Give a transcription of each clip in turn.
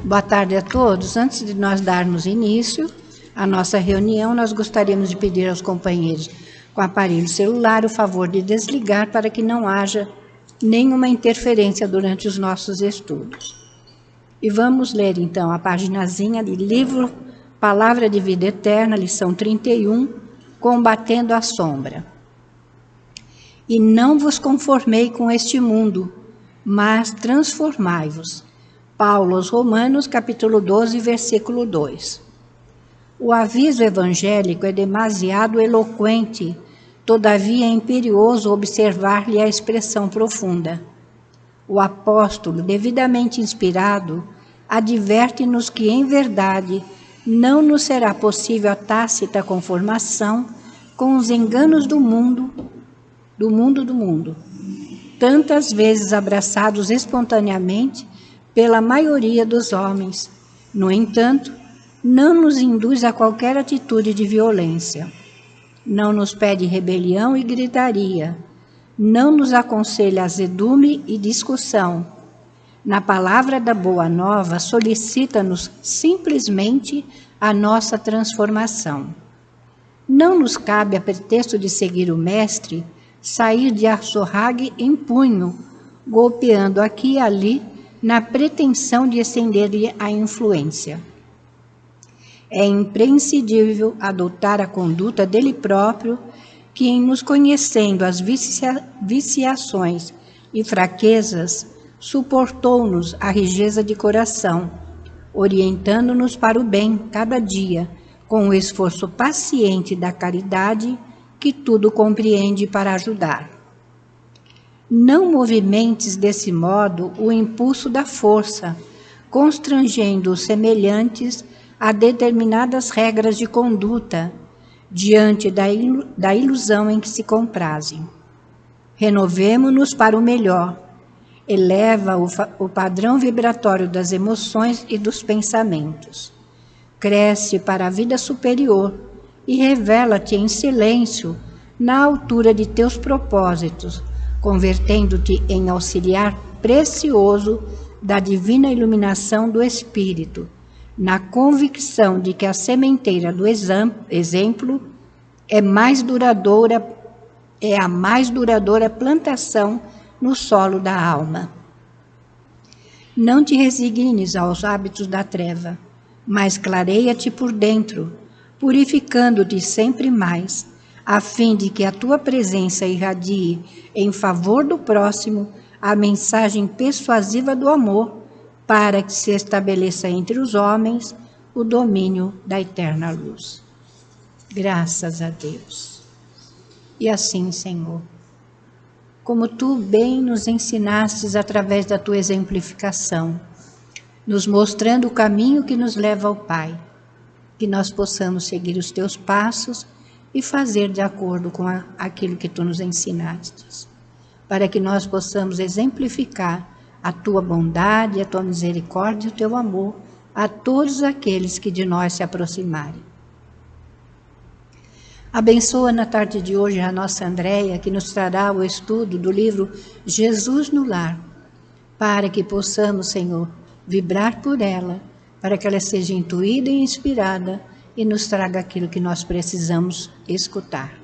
Boa tarde a todos. Antes de nós darmos início à nossa reunião, nós gostaríamos de pedir aos companheiros com aparelho celular o favor de desligar para que não haja nenhuma interferência durante os nossos estudos. E vamos ler então a paginazinha de livro Palavra de Vida Eterna, lição 31, Combatendo a Sombra. E não vos conformei com este mundo, mas transformai-vos. Paulo aos Romanos, capítulo 12, versículo 2. O aviso evangélico é demasiado eloquente, todavia é imperioso observar-lhe a expressão profunda. O apóstolo, devidamente inspirado, adverte-nos que, em verdade, não nos será possível a tácita conformação com os enganos do mundo, tantas vezes abraçados espontaneamente pela maioria dos homens. No entanto, não nos induz a qualquer atitude de violência. Não nos pede rebelião e gritaria. Não nos aconselha azedume e discussão. Na palavra da Boa Nova, solicita-nos simplesmente a nossa transformação. Não nos cabe, a pretexto de seguir o Mestre, sair de açorrague em punho, golpeando aqui e ali, na pretensão de estender-lhe a influência. É imprescindível adotar a conduta dele próprio, que, em nos conhecendo as viciações e fraquezas, suportou-nos a rijeza de coração, orientando-nos para o bem cada dia, com o esforço paciente da caridade, que tudo compreende para ajudar. Não movimentes desse modo o impulso da força, constrangendo os semelhantes a determinadas regras de conduta, diante da ilusão em que se comprazem. Renovemo-nos para o melhor, eleva o padrão vibratório das emoções e dos pensamentos, cresce para a vida superior e revela-te em silêncio na altura de teus propósitos, convertendo-te em auxiliar precioso da divina iluminação do Espírito, na convicção de que a sementeira do exemplo é a mais duradoura plantação no solo da alma. Não te resignes aos hábitos da treva, mas clareia-te por dentro, purificando-te sempre mais, a fim de que a tua presença irradie em favor do próximo a mensagem persuasiva do amor, para que se estabeleça entre os homens o domínio da eterna luz. Graças a Deus. E assim, Senhor, como Tu bem nos ensinastes através da Tua exemplificação, nos mostrando o caminho que nos leva ao Pai, que nós possamos seguir os Teus passos e fazer de acordo com aquilo que Tu nos ensinastes, para que nós possamos exemplificar a Tua bondade, a Tua misericórdia e o Teu amor a todos aqueles que de nós se aproximarem. Abençoa na tarde de hoje a nossa Andréia, que nos trará o estudo do livro Jesus no Lar, para que possamos, Senhor, vibrar por ela, para que ela seja intuída e inspirada e nos traga aquilo que nós precisamos escutar.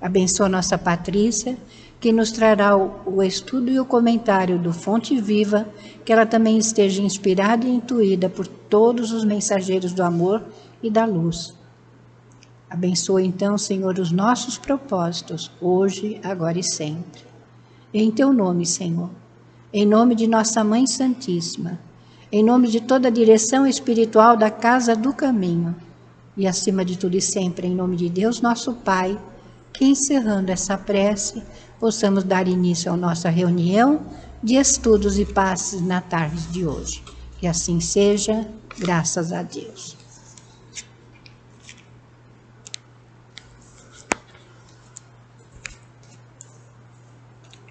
Abençoa nossa Patrícia, que nos trará o estudo e o comentário do Fonte Viva, que ela também esteja inspirada e intuída por todos os mensageiros do amor e da luz. Abençoa então, Senhor, os nossos propósitos, hoje, agora e sempre. Em Teu nome, Senhor, em nome de nossa Mãe Santíssima, em nome de toda a direção espiritual da Casa do Caminho, e acima de tudo e sempre, em nome de Deus, nosso Pai, que encerrando essa prece, possamos dar início à nossa reunião de estudos e passes na tarde de hoje. Que assim seja, graças a Deus.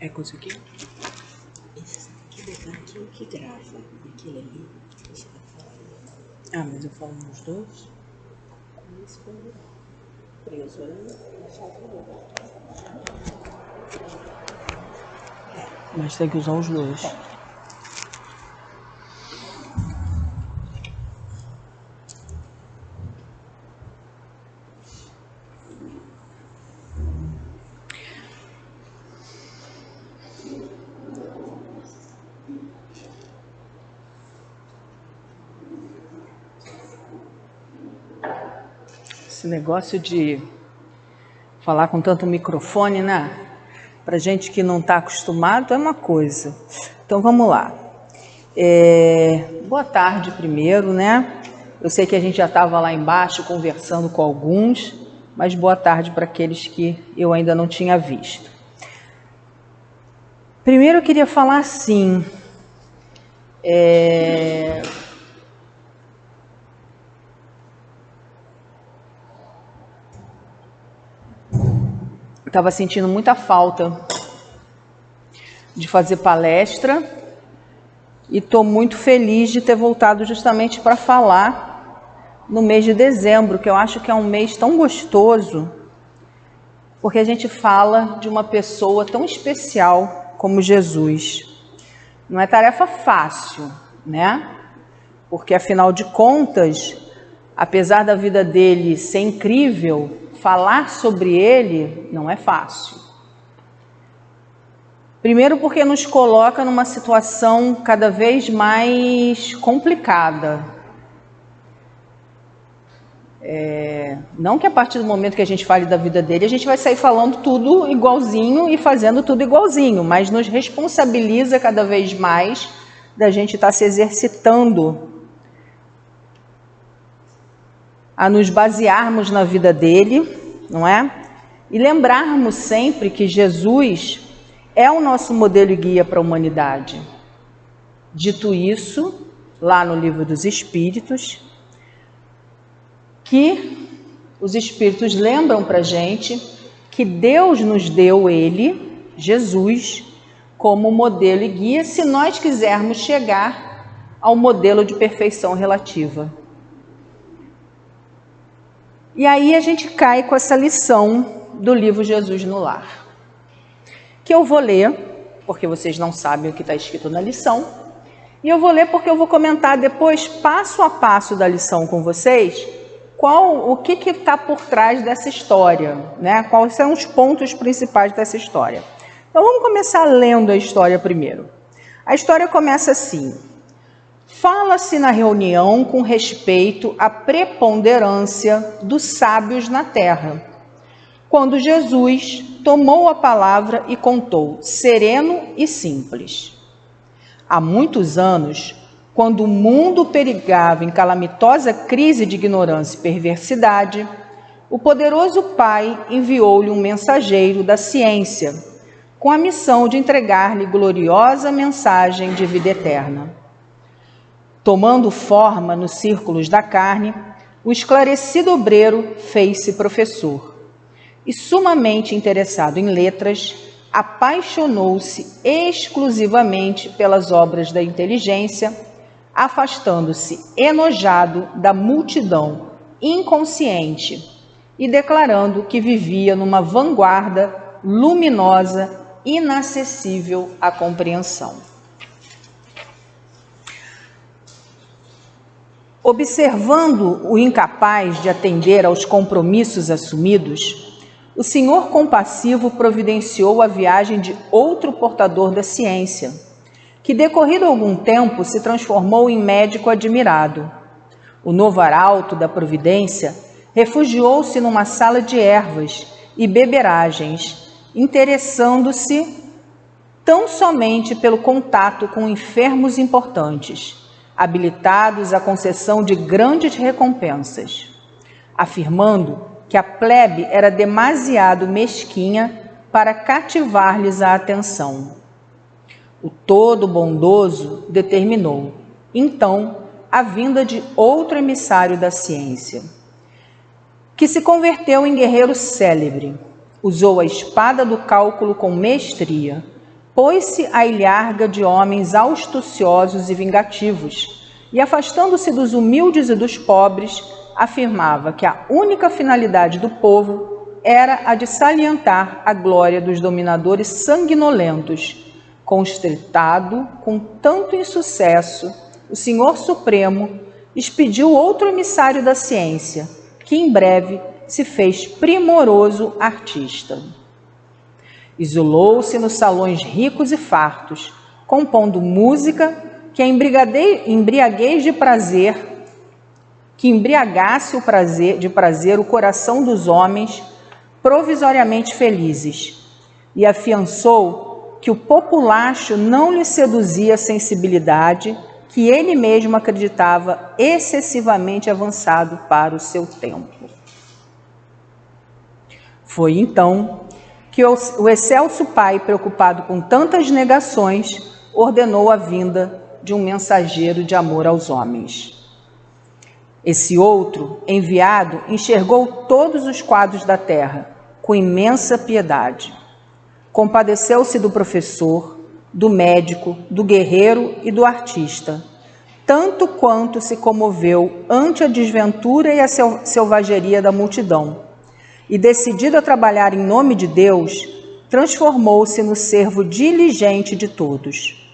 É com isso aqui? Esse aqui daqui que grava. Aquele ali. Ah, mas eu falo nos dois? Isso preso aí. Mas tem que usar os dois. Esse negócio de falar com tanto microfone, né? Para gente que não está acostumado é uma coisa. Então vamos lá. Boa tarde primeiro, né? Eu sei que a gente já estava lá embaixo conversando com alguns, mas boa tarde para aqueles que eu ainda não tinha visto. Primeiro eu queria falar assim, estava sentindo muita falta de fazer palestra e estou muito feliz de ter voltado justamente para falar no mês de dezembro, que eu acho que é um mês tão gostoso, porque a gente fala de uma pessoa tão especial como Jesus. Não é tarefa fácil, né? Porque, afinal de contas, apesar da vida dele ser incrível, falar sobre ele não é fácil. Primeiro porque nos coloca numa situação cada vez mais complicada. Não que a partir do momento que a gente fale da vida dele, a gente vai sair falando tudo igualzinho e fazendo tudo igualzinho, mas nos responsabiliza cada vez mais da gente estar se exercitando a nos basearmos na vida dele, não é? E lembrarmos sempre que Jesus é o nosso modelo e guia para a humanidade. Dito isso, lá no Livro dos Espíritos, que os Espíritos lembram para a gente que Deus nos deu ele, Jesus, como modelo e guia, se nós quisermos chegar ao modelo de perfeição relativa. E aí a gente cai com essa lição do livro Jesus no Lar, que eu vou ler, porque vocês não sabem o que está escrito na lição, e eu vou ler porque eu vou comentar depois, passo a passo da lição com vocês, o que está por trás dessa história, né? Quais são os pontos principais dessa história. Então vamos começar lendo a história primeiro. A história começa assim: fala-se na reunião com respeito à preponderância dos sábios na terra, quando Jesus tomou a palavra e contou, sereno e simples. Há muitos anos, quando o mundo perigava em calamitosa crise de ignorância e perversidade, o poderoso Pai enviou-lhe um mensageiro da ciência, com a missão de entregar-lhe gloriosa mensagem de vida eterna. Tomando forma nos círculos da carne, o esclarecido obreiro fez-se professor e, sumamente interessado em letras, apaixonou-se exclusivamente pelas obras da inteligência, afastando-se enojado da multidão inconsciente e declarando que vivia numa vanguarda luminosa, inacessível à compreensão. Observando o incapaz de atender aos compromissos assumidos, o senhor compassivo providenciou a viagem de outro portador da ciência, que, decorrido algum tempo, se transformou em médico admirado. O novo arauto da providência refugiou-se numa sala de ervas e beberagens, interessando-se tão somente pelo contato com enfermos importantes, habilitados à concessão de grandes recompensas, afirmando que a plebe era demasiado mesquinha para cativar-lhes a atenção. O todo bondoso determinou, então, a vinda de outro emissário da ciência, que se converteu em guerreiro célebre, usou a espada do cálculo com mestria, pôs-se à ilharga de homens astuciosos e vingativos, e, afastando-se dos humildes e dos pobres, afirmava que a única finalidade do povo era a de salientar a glória dos dominadores sanguinolentos. Constritado com tanto insucesso, o Senhor Supremo expediu outro emissário da ciência, que em breve se fez primoroso artista. Isolou-se nos salões ricos e fartos, compondo música que a embriaguez de prazer que embriagasse de prazer o coração dos homens provisoriamente felizes, e afiançou que o populacho não lhe seduzia a sensibilidade que ele mesmo acreditava excessivamente avançado para o seu tempo. Foi então que o excelso pai, preocupado com tantas negações, ordenou a vinda de um mensageiro de amor aos homens. Esse outro, enviado, enxergou todos os quadros da terra com imensa piedade. Compadeceu-se do professor, do médico, do guerreiro e do artista, tanto quanto se comoveu ante a desventura e a selvageria da multidão, e, decidido a trabalhar em nome de Deus, transformou-se no servo diligente de todos.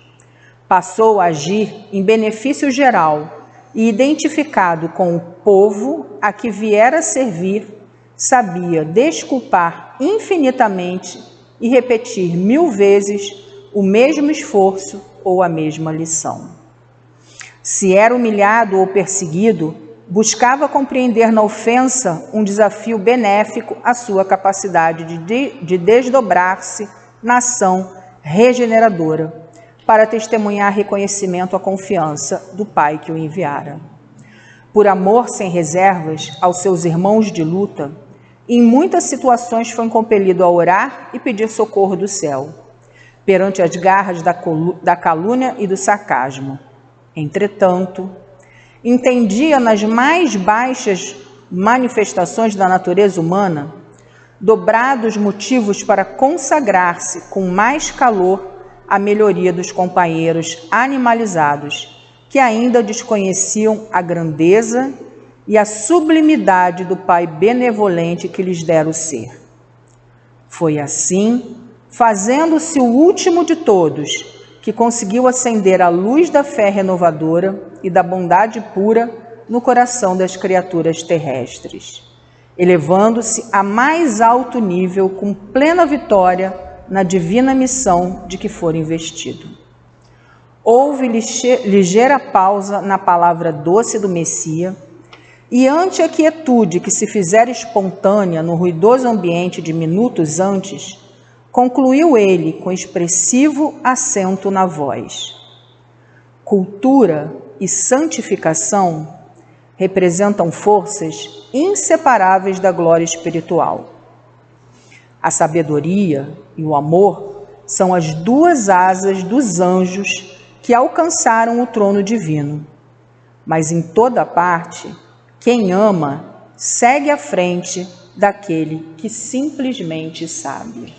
Passou a agir em benefício geral e, identificado com o povo a que viera servir, sabia desculpar infinitamente e repetir 1000 vezes o mesmo esforço ou a mesma lição. Se era humilhado ou perseguido, buscava compreender na ofensa um desafio benéfico à sua capacidade de desdobrar-se na ação regeneradora, para testemunhar reconhecimento à confiança do Pai que o enviara. Por amor sem reservas aos seus irmãos de luta, em muitas situações foi compelido a orar e pedir socorro do céu, perante as garras da calúnia e do sarcasmo. Entretanto, entendia nas mais baixas manifestações da natureza humana dobrados motivos para consagrar-se com mais calor à melhoria dos companheiros animalizados, que ainda desconheciam a grandeza e a sublimidade do Pai benevolente que lhes dera o ser. Foi assim, fazendo-se o último de todos, que conseguiu acender a luz da fé renovadora e da bondade pura no coração das criaturas terrestres, elevando-se a mais alto nível com plena vitória na divina missão de que for investido. Houve ligeira pausa na palavra doce do Messias, e ante a quietude que se fizera espontânea no ruidoso ambiente de minutos antes, concluiu ele com expressivo acento na voz: cultura e santificação representam forças inseparáveis da glória espiritual. A sabedoria e o amor são as duas asas dos anjos que alcançaram o trono divino. Mas em toda parte, quem ama segue à frente daquele que simplesmente sabe.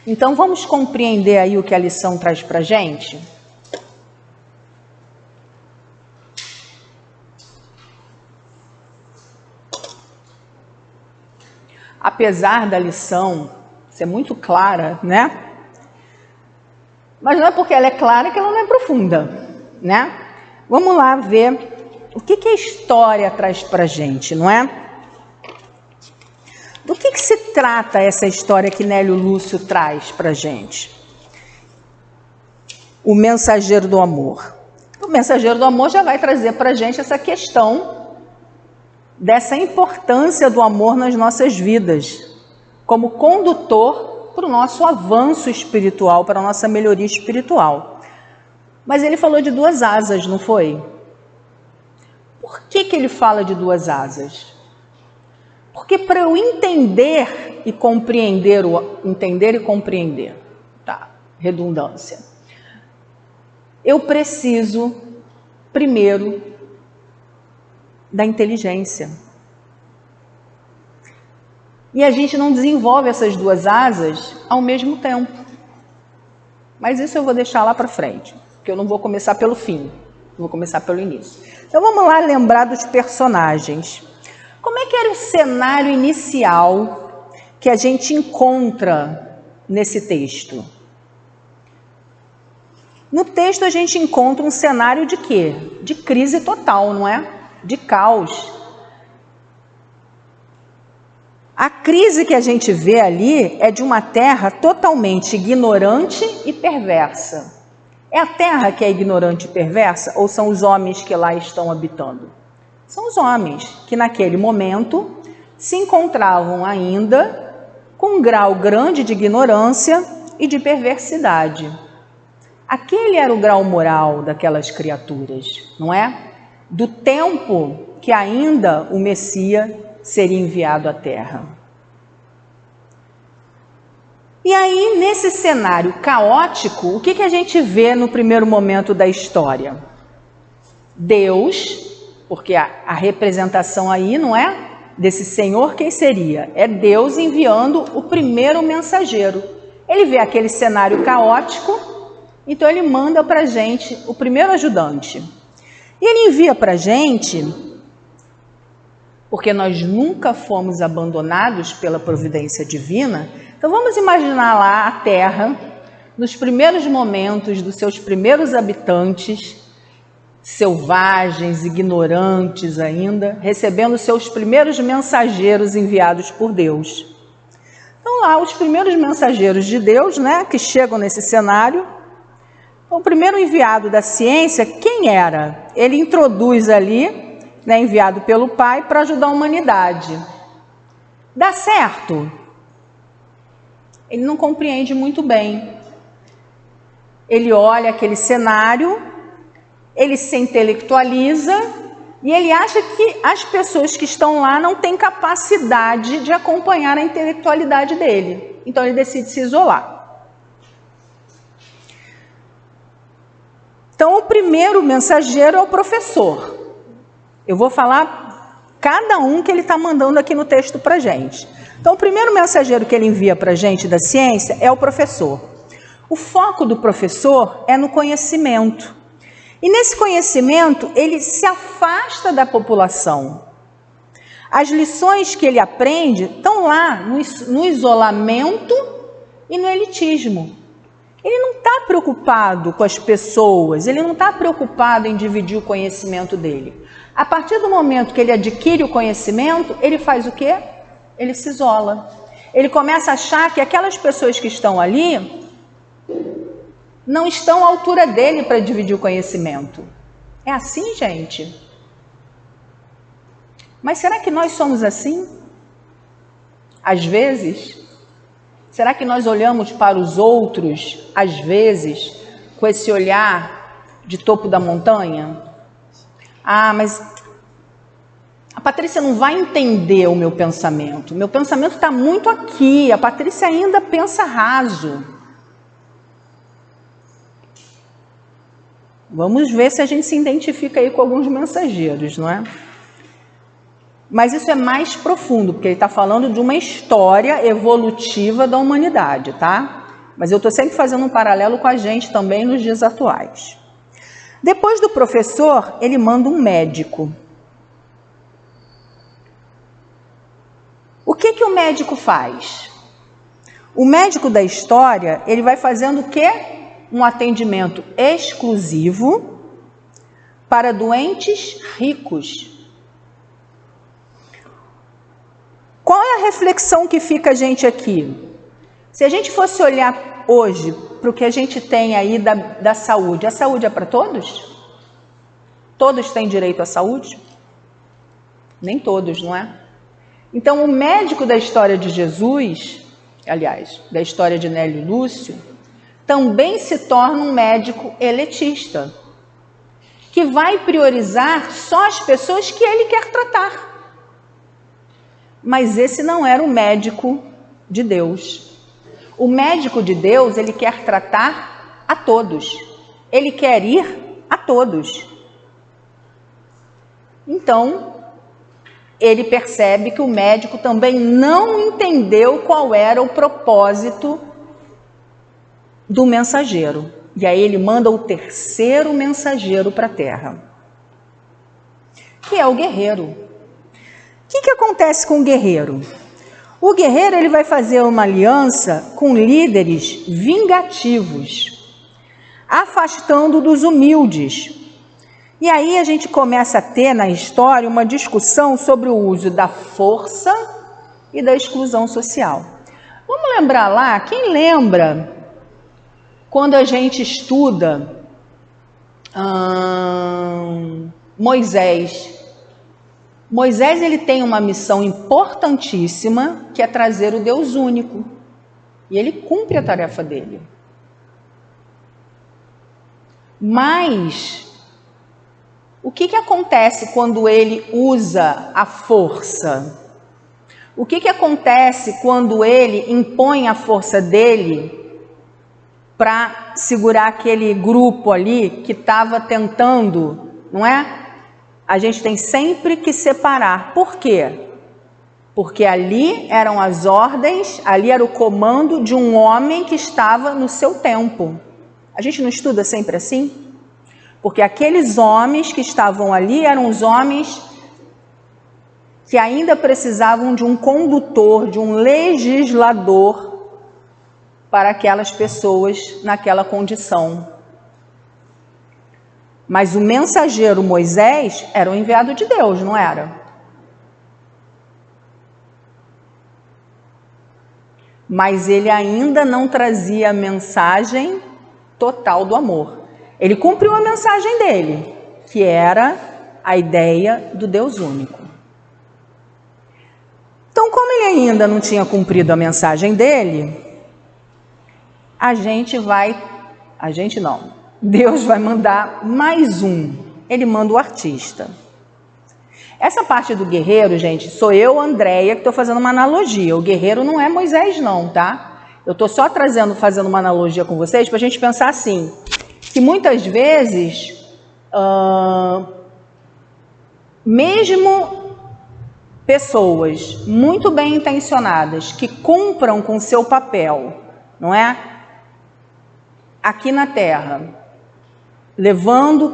Então vamos compreender aí o que a lição traz para a gente? Apesar da lição ser muito clara, né? Mas não é porque ela é clara que ela não é profunda, né? Vamos lá ver o que a história traz para a gente, não é? Do que se trata essa história que Nélio Lúcio traz para a gente? O mensageiro do amor. O mensageiro do amor já vai trazer para a gente essa questão dessa importância do amor nas nossas vidas, como condutor para o nosso avanço espiritual, para a nossa melhoria espiritual. Mas ele falou de duas asas, não foi? Por que ele fala de duas asas? Porque para eu entender e compreender, tá, redundância, eu preciso, primeiro, da inteligência. E a gente não desenvolve essas duas asas ao mesmo tempo. Mas isso eu vou deixar lá para frente, porque eu não vou começar pelo fim, vou começar pelo início. Então vamos lá lembrar dos personagens. Como é que era o cenário inicial que a gente encontra nesse texto? No texto a gente encontra um cenário de quê? De crise total, não é? De caos. A crise que a gente vê ali é de uma terra totalmente ignorante e perversa. É a terra que é ignorante e perversa ou são os homens que lá estão habitando? São os homens que naquele momento se encontravam ainda com um grau grande de ignorância e de perversidade. Aquele era o grau moral daquelas criaturas, não é? Do tempo que ainda o Messias seria enviado à Terra. E aí, nesse cenário caótico, o que a gente vê no primeiro momento da história? Deus, porque a representação aí, não é? Desse Senhor, quem seria? É Deus enviando o primeiro mensageiro. Ele vê aquele cenário caótico, então ele manda para a gente o primeiro ajudante. E ele envia para a gente, porque nós nunca fomos abandonados pela providência divina. Então vamos imaginar lá a Terra, nos primeiros momentos dos seus primeiros habitantes, selvagens, ignorantes ainda, recebendo seus primeiros mensageiros enviados por Deus. Então lá, os primeiros mensageiros de Deus, né, que chegam nesse cenário. Então, o primeiro enviado da ciência, quem era? Ele introduz ali, né, enviado pelo Pai, para ajudar a humanidade. Dá certo? Ele não compreende muito bem. Ele olha aquele cenário, ele se intelectualiza e ele acha que as pessoas que estão lá não têm capacidade de acompanhar a intelectualidade dele. Então ele decide se isolar. Então o primeiro mensageiro é o professor. Eu vou falar cada um que ele está mandando aqui no texto para a gente. Então o primeiro mensageiro que ele envia para a gente da ciência é o professor. O foco do professor é no conhecimento. E nesse conhecimento, ele se afasta da população. As lições que ele aprende estão lá no isolamento e no elitismo. Ele não está preocupado com as pessoas, ele não está preocupado em dividir o conhecimento dele. A partir do momento que ele adquire o conhecimento, ele faz o quê? Ele se isola. Ele começa a achar que aquelas pessoas que estão ali não estão à altura dele para dividir o conhecimento. É assim, gente? Mas será que nós somos assim? Às vezes? Será que nós olhamos para os outros, às vezes, com esse olhar de topo da montanha? Ah, mas a Patrícia não vai entender o meu pensamento. Meu pensamento está muito aqui. A Patrícia ainda pensa raso. Vamos ver se a gente se identifica aí com alguns mensageiros, não é? Mas isso é mais profundo, porque ele está falando de uma história evolutiva da humanidade, tá? Mas eu estou sempre fazendo um paralelo com a gente também nos dias atuais. Depois do professor, ele manda um médico. O que o médico faz? O médico da história, ele vai fazendo o quê? Um atendimento exclusivo para doentes ricos. Qual é a reflexão que fica a gente aqui? Se a gente fosse olhar hoje para o que a gente tem aí da saúde, a saúde é para todos? Todos têm direito à saúde? Nem todos, não é? Então, o médico da história de Jesus, aliás, da história de Nélio Lúcio, também se torna um médico elitista, que vai priorizar só as pessoas que ele quer tratar. Mas esse não era o médico de Deus. O médico de Deus, ele quer tratar a todos. Ele quer ir a todos. Então, ele percebe que o médico também não entendeu qual era o propósito do mensageiro. E aí ele manda o terceiro mensageiro para a terra, que é o guerreiro. O que acontece com o guerreiro? O guerreiro, ele vai fazer uma aliança com líderes vingativos, afastando dos humildes. E aí a gente começa a ter na história uma discussão sobre o uso da força e da exclusão social. Vamos lembrar lá, quem lembra quando a gente estuda Moisés, Moisés ele tem uma missão importantíssima, que é trazer o Deus único. E ele cumpre a tarefa dele. Mas o que acontece quando ele usa a força? O que acontece quando ele impõe a força dele para segurar aquele grupo ali que estava tentando, não é? A gente tem sempre que separar. Por quê? Porque ali eram as ordens, ali era o comando de um homem que estava no seu tempo. A gente não estuda sempre assim? Porque aqueles homens que estavam ali eram os homens que ainda precisavam de um condutor, de um legislador para aquelas pessoas naquela condição. Mas o mensageiro Moisés era o enviado de Deus, não era? Mas ele ainda não trazia a mensagem total do amor. Ele cumpriu a mensagem dele, que era a ideia do Deus único. Então, como ele ainda não tinha cumprido a mensagem dele, Deus vai mandar mais um. Ele manda o artista. Essa parte do guerreiro, gente, sou eu, Andréia, que estou fazendo uma analogia. O guerreiro não é Moisés não, tá? Eu estou só fazendo uma analogia com vocês para a gente pensar assim, que muitas vezes, mesmo pessoas muito bem intencionadas, que cumpram com seu papel, não é? Aqui na Terra,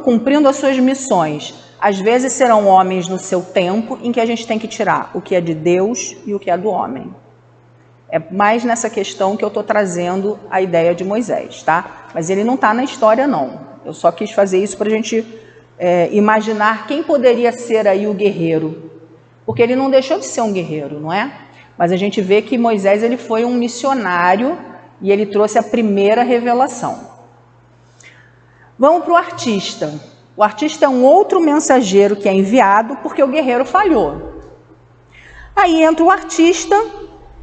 cumprindo as suas missões, às vezes serão homens no seu tempo em que a gente tem que tirar o que é de Deus e o que é do homem. É mais nessa questão que eu estou trazendo a ideia de Moisés, tá? Mas ele não está na história, não. Eu só quis fazer isso para a gente imaginar quem poderia ser aí o guerreiro. Porque ele não deixou de ser um guerreiro, não é? Mas a gente vê que Moisés ele foi um missionário e ele trouxe a primeira revelação. Vamos para o artista. O artista é um outro mensageiro que é enviado porque o guerreiro falhou. Aí entra o artista,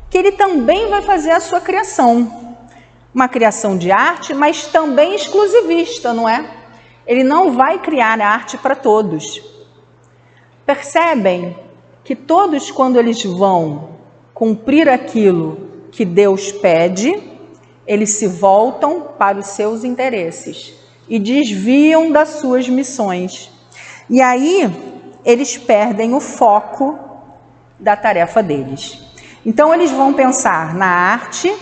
que ele também vai fazer a sua criação. Uma criação de arte, mas também exclusivista, não é? Ele não vai criar arte para todos. Percebem que todos, quando eles vão cumprir aquilo que Deus pede, eles se voltam para os seus interesses e desviam das suas missões. E aí, eles perdem o foco da tarefa deles. Então, eles vão pensar na arte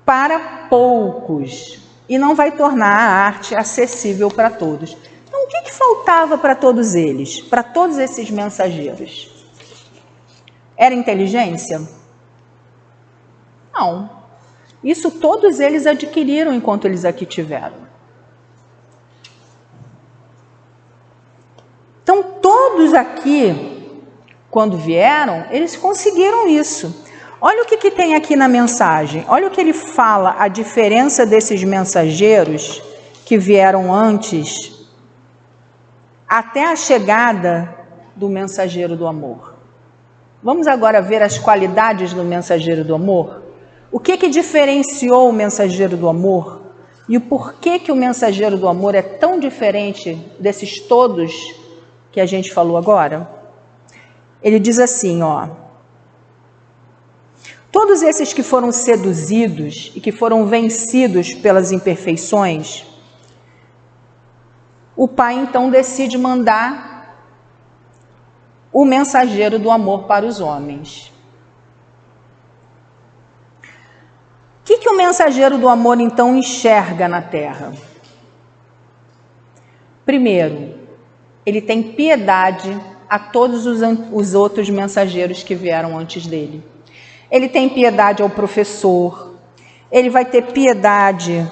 para poucos e não vai tornar a arte acessível para todos. Então, o que faltava para todos eles, para todos esses mensageiros? Era inteligência? Não. Isso todos eles adquiriram enquanto eles aqui tiveram. Então, todos aqui, quando vieram, eles conseguiram isso. Olha o que tem aqui na mensagem. Olha o que ele fala, a diferença desses mensageiros que vieram antes, até a chegada do mensageiro do amor. Vamos agora ver as qualidades do mensageiro do amor? O que diferenciou o mensageiro do amor? E o porquê que o mensageiro do amor é tão diferente desses todos que a gente falou agora? Ele diz assim, ó: todos esses que foram seduzidos e que foram vencidos pelas imperfeições, o Pai então decide mandar o mensageiro do amor para os homens. O que o mensageiro do amor então enxerga na terra? Primeiro, ele tem piedade a todos os outros mensageiros que vieram antes dele. Ele tem piedade ao professor, ele vai ter piedade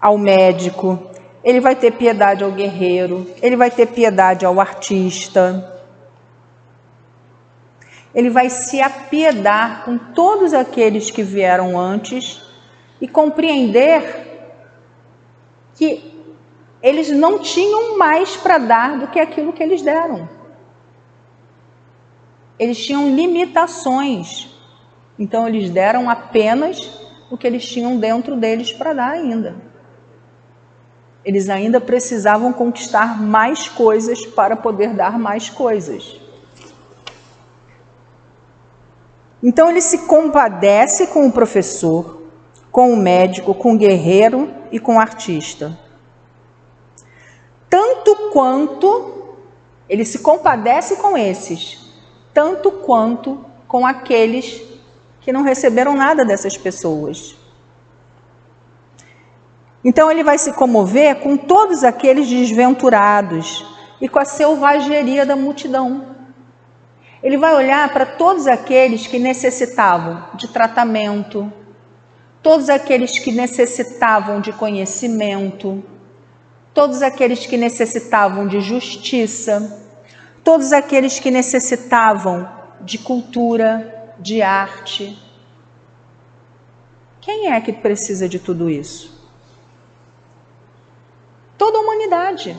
ao médico, ele vai ter piedade ao guerreiro, ele vai ter piedade ao artista. Ele vai se apiedar com todos aqueles que vieram antes e compreender que eles não tinham mais para dar do que aquilo que eles deram. eles tinham limitações. Então eles deram apenas o que eles tinham dentro deles para dar ainda. Eles ainda precisavam conquistar mais coisas para poder dar mais coisas. Então ele se compadece com o professor, com o médico, com o guerreiro e com o artista. Tanto quanto ele se compadece com esses, tanto quanto com aqueles que não receberam nada dessas pessoas. Então ele vai se comover com todos aqueles desventurados e com a selvageria da multidão. Ele vai olhar para todos aqueles que necessitavam de tratamento, todos aqueles que necessitavam de conhecimento, todos aqueles que necessitavam de justiça, todos aqueles que necessitavam de cultura, de arte. Quem é que precisa de tudo isso? Toda a humanidade.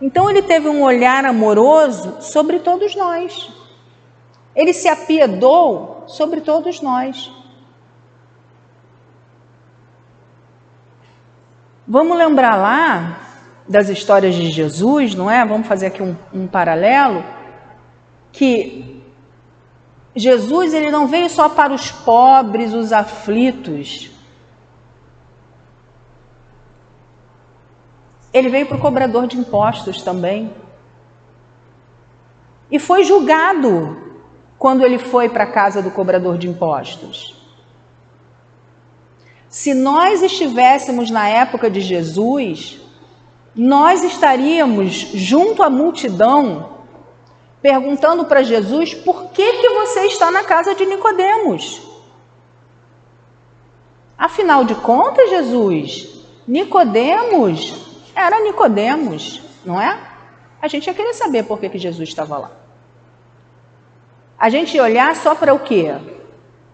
Então ele teve um olhar amoroso sobre todos nós. Ele se apiedou sobre todos nós. Vamos lembrar lá das histórias de Jesus, não é? Vamos fazer aqui um paralelo, que Jesus ele não veio só para os pobres, os aflitos. Ele veio para o cobrador de impostos também. E foi julgado quando ele foi para a casa do cobrador de impostos. Se nós estivéssemos na época de Jesus, nós estaríamos junto à multidão perguntando para Jesus: por que você está na casa de Nicodemos? Afinal de contas, Jesus, Nicodemos era Nicodemos, não é? A gente ia querer saber por que Jesus estava lá. A gente ia olhar só para o quê?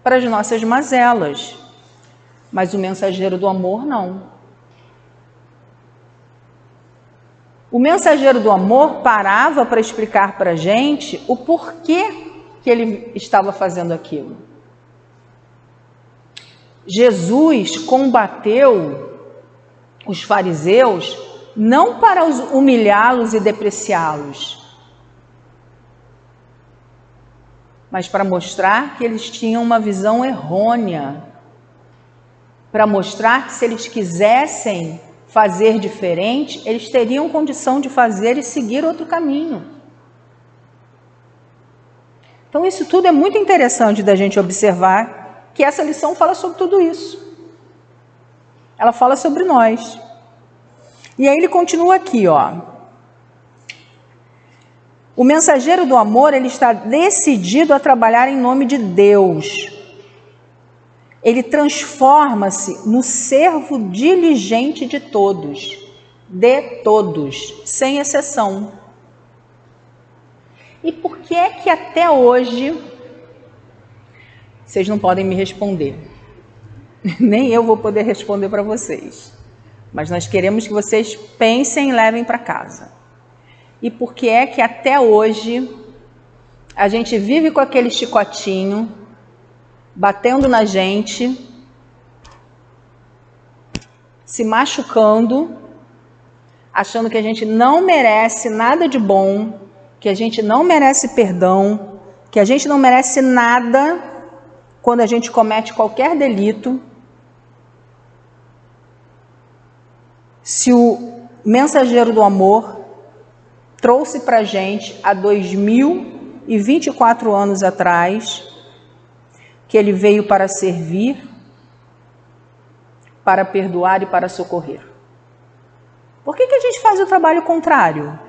Para as nossas mazelas. Mas o mensageiro do amor não. O mensageiro do amor parava para explicar para a gente o porquê que ele estava fazendo aquilo. Jesus combateu os fariseus não para humilhá-los e depreciá-los, mas para mostrar que eles tinham uma visão errônea, para mostrar que se eles quisessem fazer diferente, eles teriam condição de fazer e seguir outro caminho. Então isso tudo é muito interessante da gente observar, que essa lição fala sobre tudo isso. Ela fala sobre nós. E aí ele continua aqui, ó. O mensageiro do amor, ele está decidido a trabalhar em nome de Deus. Ele transforma-se no servo diligente de todos, sem exceção. E por que é que até hoje, vocês não podem me responder, nem eu vou poder responder para vocês, mas nós queremos que vocês pensem e levem para casa. E por que é que até hoje a gente vive com aquele chicotinho batendo na gente, se machucando, achando que a gente não merece nada de bom, que a gente não merece perdão, que a gente não merece nada quando a gente comete qualquer delito? Se o mensageiro do amor trouxe para a gente há 2024 anos atrás que ele veio para servir, para perdoar e para socorrer. Por que a gente faz o trabalho contrário?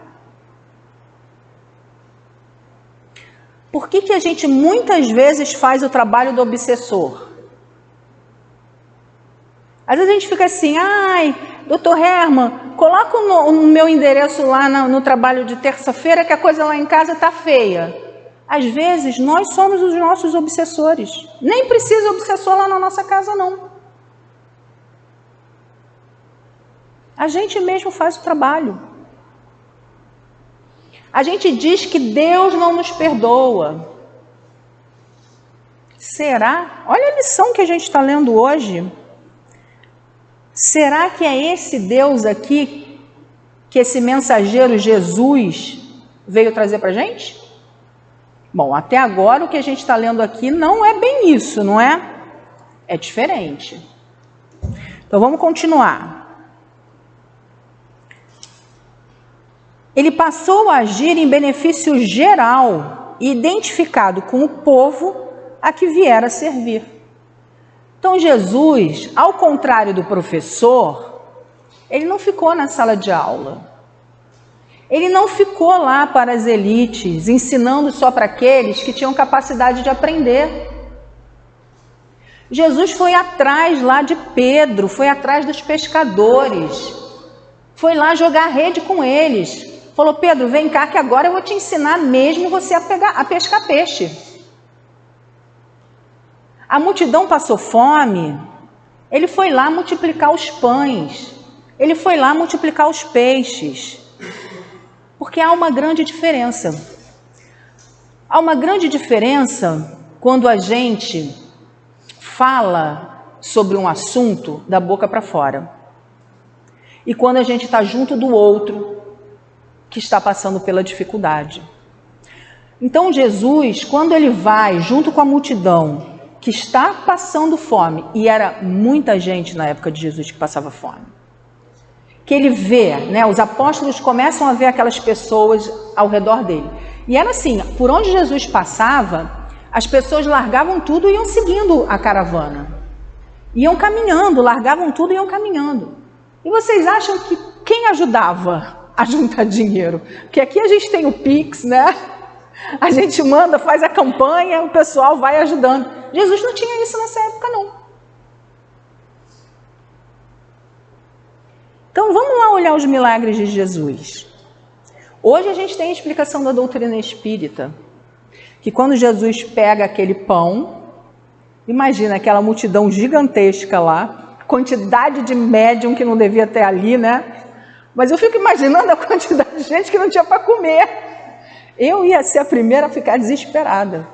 Por que a gente muitas vezes faz o trabalho do obsessor? Às vezes a gente fica assim: ai, doutor Herman, coloca o meu endereço lá no trabalho de terça-feira que a coisa lá em casa está feia. Às vezes nós somos os nossos obsessores. Nem precisa obsessor lá na nossa casa, não. A gente mesmo faz o trabalho. A gente diz que Deus não nos perdoa. Será? Olha a lição que a gente está lendo hoje. Será que é esse Deus aqui que esse mensageiro Jesus veio trazer para a gente? Bom, até agora o que a gente está lendo aqui não é bem isso, não é? É diferente. Então vamos continuar. Ele passou a agir em benefício geral, identificado com o povo a que viera servir. Então Jesus, ao contrário do professor, ele não ficou na sala de aula. Ele não ficou lá para as elites, ensinando só para aqueles que tinham capacidade de aprender. Jesus foi atrás lá de Pedro, foi atrás dos pescadores, foi lá jogar rede com eles. Falou: Pedro, vem cá que agora eu vou te ensinar mesmo você a pescar peixe. A multidão passou fome, ele foi lá multiplicar os pães, ele foi lá multiplicar os peixes. Porque há uma grande diferença. Há uma grande diferença quando a gente fala sobre um assunto da boca para fora. E quando a gente está junto do outro que está passando pela dificuldade. Então Jesus, quando ele vai junto com a multidão que está passando fome, e era muita gente na época de Jesus que passava fome, que ele vê, né, os apóstolos começam a ver aquelas pessoas ao redor dele. E era assim, por onde Jesus passava, as pessoas largavam tudo e iam seguindo a caravana. Iam caminhando, largavam tudo e iam caminhando. E vocês acham que quem ajudava a juntar dinheiro? Porque aqui a gente tem o Pix, né? A gente manda, faz a campanha, o pessoal vai ajudando. Jesus não tinha isso nessa época, não. Então vamos lá olhar os milagres de Jesus. Hoje a gente tem a explicação da doutrina espírita, que quando Jesus pega aquele pão, imagina aquela multidão gigantesca lá, quantidade de médium que não devia ter ali, né? Mas eu fico imaginando a quantidade de gente que não tinha para comer. Eu ia ser a primeira a ficar desesperada.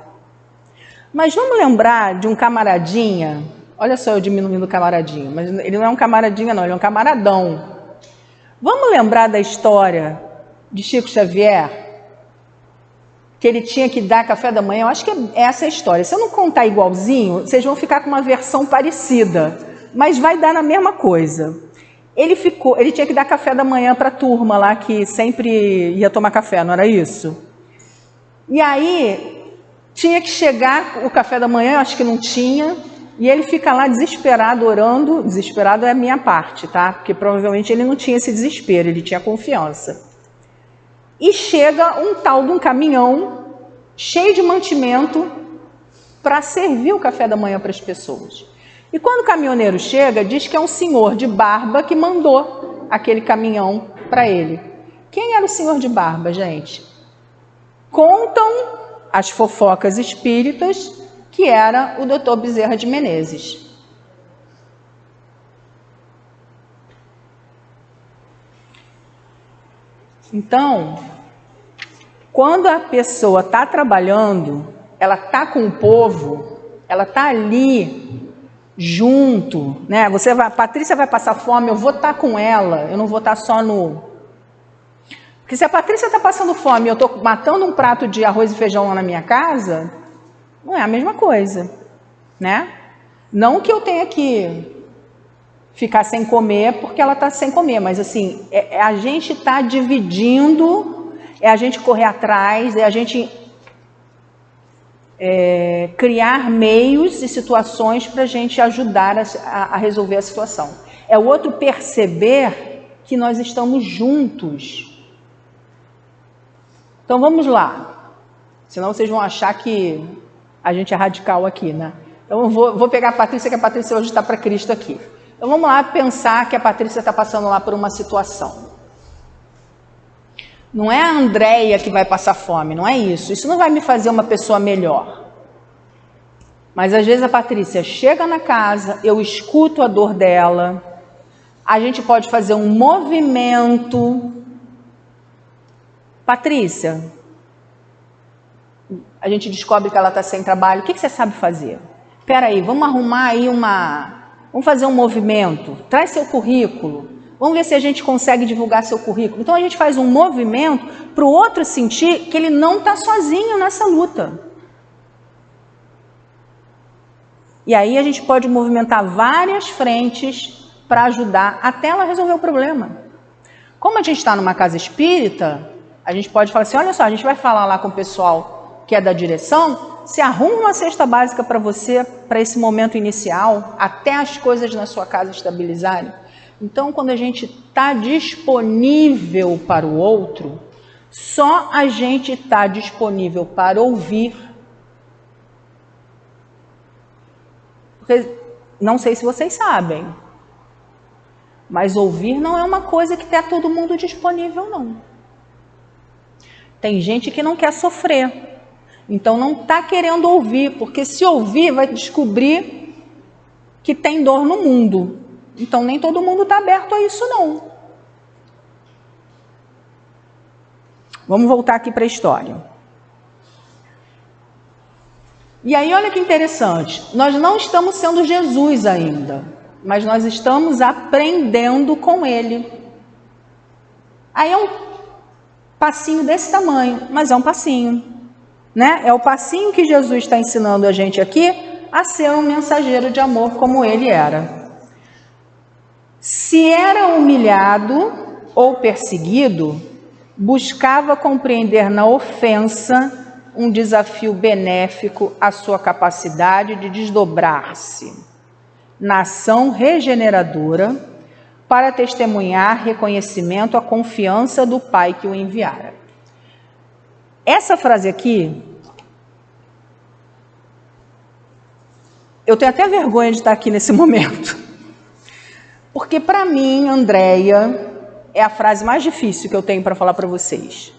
Mas vamos lembrar de um camaradinha. Olha só eu diminuindo o camaradinho, mas ele não é um camaradinha não, ele é um camaradão. Vamos lembrar da história de Chico Xavier, que ele tinha que dar café da manhã? Eu acho que é essa a história. Se eu não contar igualzinho, vocês vão ficar com uma versão parecida, mas vai dar na mesma coisa. Ele tinha que dar café da manhã para a turma lá, que sempre ia tomar café, não era isso? E aí, tinha que chegar o café da manhã, eu acho que não tinha, e ele fica lá desesperado, orando. Desesperado é a minha parte, tá? Porque provavelmente ele não tinha esse desespero, ele tinha confiança. E chega um tal de um caminhão, cheio de mantimento, para servir o café da manhã para as pessoas. E quando o caminhoneiro chega, diz que é um senhor de barba que mandou aquele caminhão para ele. Quem era o senhor de barba, gente? Contam as fofocas espíritas que era o Dr. Bezerra de Menezes. Então, quando a pessoa está trabalhando, ela está com o povo, ela está ali junto, né? A Patrícia vai passar fome, eu vou estar com ela, eu não vou estar só no... Porque se a Patrícia está passando fome e eu estou matando um prato de arroz e feijão lá na minha casa, não é a mesma coisa, né? Não que eu tenha que ficar sem comer porque ela está sem comer, mas assim, a gente está dividindo, é a gente correr atrás, é a gente criar meios e situações para a gente ajudar a resolver a situação. É o outro perceber que nós estamos juntos. Então vamos lá, senão vocês vão achar que a gente é radical aqui, né? Então eu vou pegar a Patrícia, que a Patrícia hoje está para Cristo aqui. Então vamos lá pensar que a Patrícia está passando lá por uma situação. Não é a Andréia que vai passar fome, não é isso. Isso não vai me fazer uma pessoa melhor. Mas às vezes a Patrícia chega na casa, eu escuto a dor dela, a gente pode fazer um movimento Patrícia, a gente descobre que ela está sem trabalho, o que você sabe fazer? Espera aí, vamos arrumar aí vamos fazer um movimento, traz seu currículo, vamos ver se a gente consegue divulgar seu currículo. Então a gente faz um movimento para o outro sentir que ele não está sozinho nessa luta. E aí a gente pode movimentar várias frentes para ajudar até ela resolver o problema. Como a gente está numa casa espírita, a gente pode falar assim, olha só, a gente vai falar lá com o pessoal que é da direção, se arruma uma cesta básica para você, para esse momento inicial, até as coisas na sua casa estabilizarem. Então, quando a gente está disponível para o outro, só a gente está disponível para ouvir. Porque, não sei se vocês sabem, mas ouvir não é uma coisa que está todo mundo disponível, não. Tem gente que não quer sofrer. Então não está querendo ouvir, porque se ouvir vai descobrir que tem dor no mundo. Então nem todo mundo está aberto a isso não. Vamos voltar aqui para a história. E aí olha que interessante, nós não estamos sendo Jesus ainda, mas nós estamos aprendendo com ele. Aí é um passinho desse tamanho, mas é um passinho. Né? É o passinho que Jesus está ensinando a gente aqui a ser um mensageiro de amor como ele era. Se era humilhado ou perseguido, buscava compreender na ofensa um desafio benéfico à sua capacidade de desdobrar-se na ação regeneradora para testemunhar reconhecimento à confiança do Pai que o enviara. Essa frase aqui, eu tenho até vergonha de estar aqui nesse momento, porque para mim, Andréia, é a frase mais difícil que eu tenho para falar para vocês.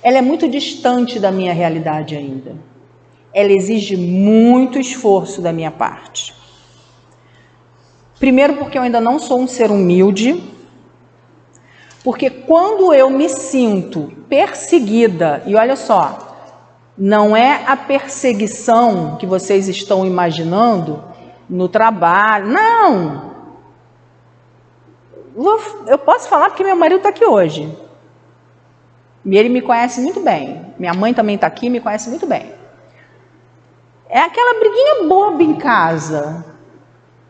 Ela é muito distante da minha realidade ainda. Ela exige muito esforço da minha parte. Primeiro porque eu ainda não sou um ser humilde, porque quando eu me sinto perseguida, e olha só, não é a perseguição que vocês estão imaginando no trabalho, não. Eu posso falar porque meu marido está aqui hoje. E ele me conhece muito bem. Minha mãe também está aqui e me conhece muito bem. É aquela briguinha boba em casa.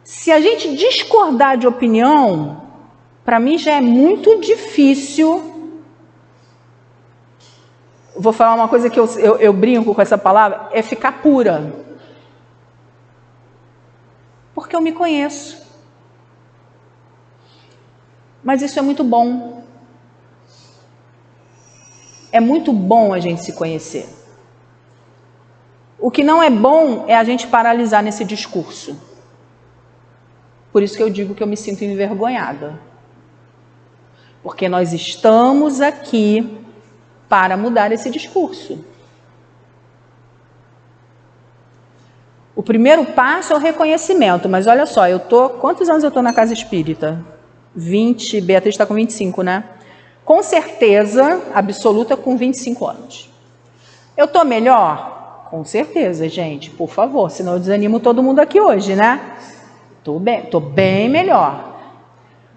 Se a gente discordar de opinião, para mim já é muito difícil. Vou falar uma coisa que eu brinco com essa palavra, é ficar pura. Porque eu me conheço. Mas isso é muito bom. É muito bom a gente se conhecer. O que não é bom é a gente paralisar nesse discurso. Por isso que eu digo que eu me sinto envergonhada. Porque nós estamos aqui para mudar esse discurso. O primeiro passo é o reconhecimento, mas olha só, quantos anos eu estou na casa espírita? 20, Beatriz está com 25, né? Com certeza absoluta com 25 anos. Eu estou melhor? Com certeza, gente, por favor, senão eu desanimo todo mundo aqui hoje, né? Estou bem melhor.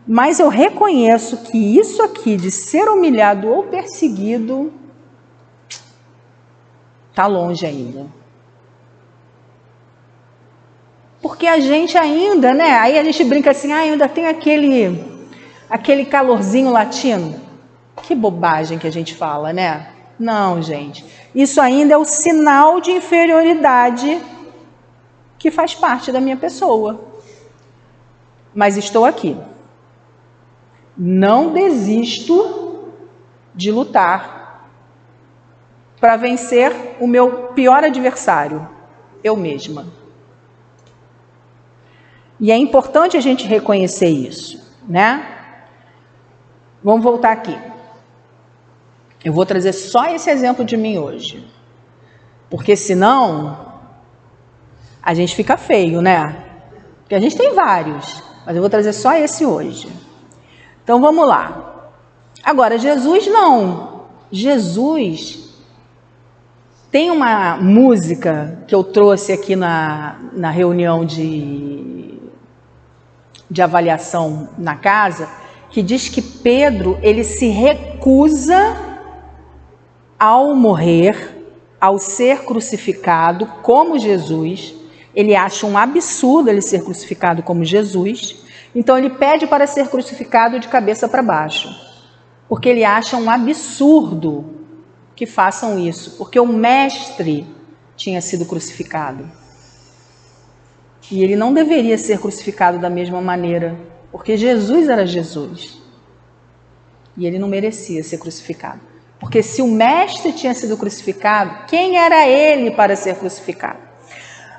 Mas eu reconheço que isso aqui de ser humilhado ou perseguido está longe ainda. Porque a gente ainda, né? Aí a gente brinca assim, ainda tem aquele calorzinho latino. Que bobagem que a gente fala, né? Não, gente. Isso ainda é o sinal de inferioridade que faz parte da minha pessoa. Mas estou aqui. Não desisto de lutar para vencer o meu pior adversário, eu mesma. E é importante a gente reconhecer isso, né? Vamos voltar aqui. Eu vou trazer só esse exemplo de mim hoje. Porque senão a gente fica feio, né? Porque a gente tem vários, mas eu vou trazer só esse hoje. Então vamos lá. Agora, Jesus não. Jesus tem uma música que eu trouxe aqui na reunião de avaliação na casa, que diz que Pedro, ele se recusa ao morrer, ao ser crucificado como Jesus. Ele acha um absurdo ele ser crucificado como Jesus, então ele pede para ser crucificado de cabeça para baixo, porque ele acha um absurdo que façam isso, porque o mestre tinha sido crucificado. E ele não deveria ser crucificado da mesma maneira, porque Jesus era Jesus. E ele não merecia ser crucificado. Porque se o mestre tinha sido crucificado, quem era ele para ser crucificado?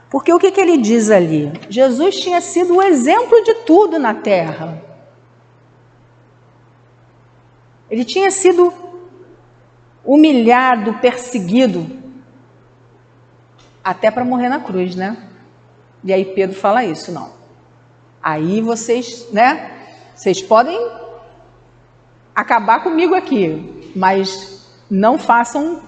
Porque o que ele diz ali? Jesus tinha sido o exemplo de tudo na terra. Ele tinha sido humilhado, perseguido, até para morrer na cruz, né? E aí Pedro fala isso, não. Aí vocês, né? Vocês podem acabar comigo aqui, mas não façam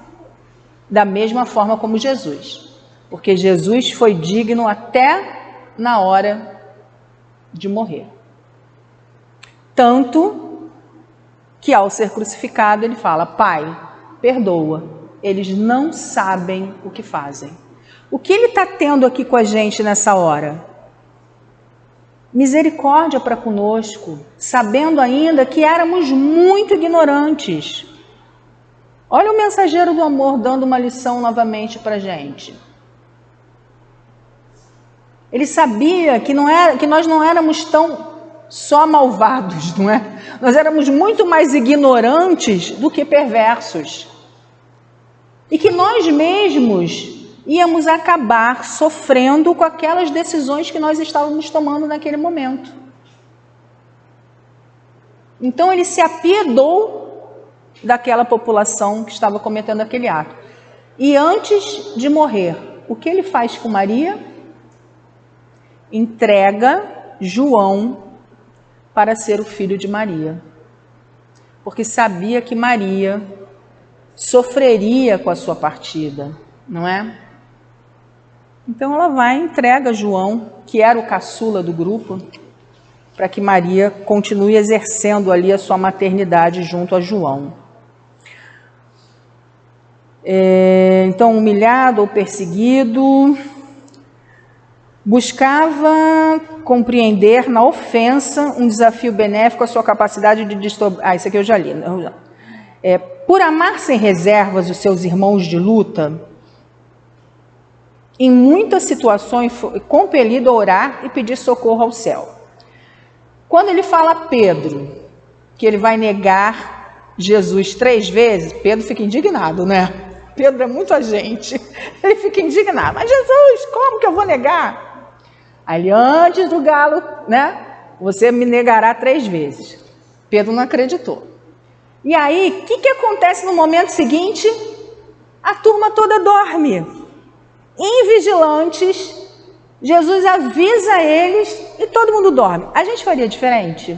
da mesma forma como Jesus. Porque Jesus foi digno até na hora de morrer. Tanto que ao ser crucificado ele fala: Pai, perdoa, eles não sabem o que fazem. O que ele está tendo aqui com a gente nessa hora? Misericórdia para conosco, sabendo ainda que éramos muito ignorantes. Olha o mensageiro do amor dando uma lição novamente para a gente. Ele sabia que nós não éramos tão só malvados, não é? Nós éramos muito mais ignorantes do que perversos. E que nós mesmos íamos acabar sofrendo com aquelas decisões que nós estávamos tomando naquele momento. Então ele se apiedou daquela população que estava cometendo aquele ato. E antes de morrer, o que ele faz com Maria? Entrega João para ser o filho de Maria. Porque sabia que Maria sofreria com a sua partida, não é? Então ela vai e entrega João, que era o caçula do grupo, para que Maria continue exercendo ali a sua maternidade junto a João. Então, humilhado ou perseguido, buscava compreender na ofensa um desafio benéfico à sua capacidade de distorcer. Isso aqui eu já li. Por amar sem reservas os seus irmãos de luta, em muitas situações foi compelido a orar e pedir socorro ao céu. Quando ele fala a Pedro que ele vai negar Jesus 3 vezes, Pedro fica indignado, né? Pedro é muito agente. Ele fica indignado. Mas Jesus, como que eu vou negar? Aí antes do galo, né? Você me negará 3 vezes. Pedro não acreditou. E aí, o que acontece no momento seguinte? A turma toda dorme. Invigilantes, Jesus avisa eles e todo mundo dorme. A gente faria diferente?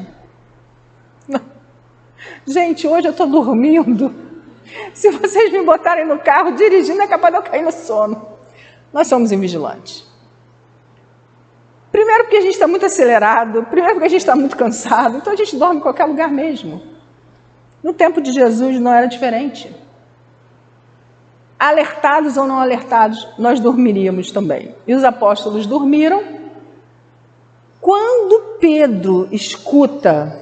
Gente, hoje eu estou dormindo. Se vocês me botarem no carro dirigindo, é capaz de eu cair no sono. Nós somos invigilantes. Primeiro porque a gente está muito acelerado, primeiro porque a gente está muito cansado, então a gente dorme em qualquer lugar mesmo. No tempo de Jesus não era diferente. Alertados ou não alertados, nós dormiríamos também. E os apóstolos dormiram. Quando Pedro escuta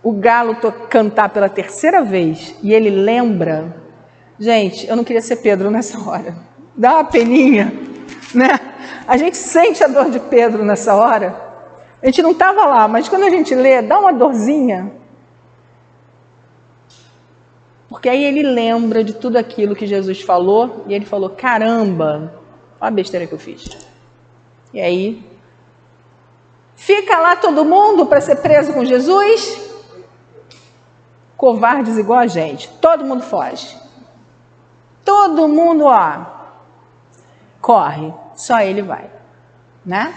o galo cantar pela 3ª vez e ele lembra, gente, eu não queria ser Pedro nessa hora. Dá uma peninha, né? A gente sente a dor de Pedro nessa hora. A gente não estava lá, mas quando a gente lê, dá uma dorzinha. Porque aí ele lembra de tudo aquilo que Jesus falou e ele falou, caramba, olha a besteira que eu fiz. E aí, fica lá todo mundo para ser preso com Jesus? Covardes igual a gente, todo mundo foge. Todo mundo, corre, só ele vai, né?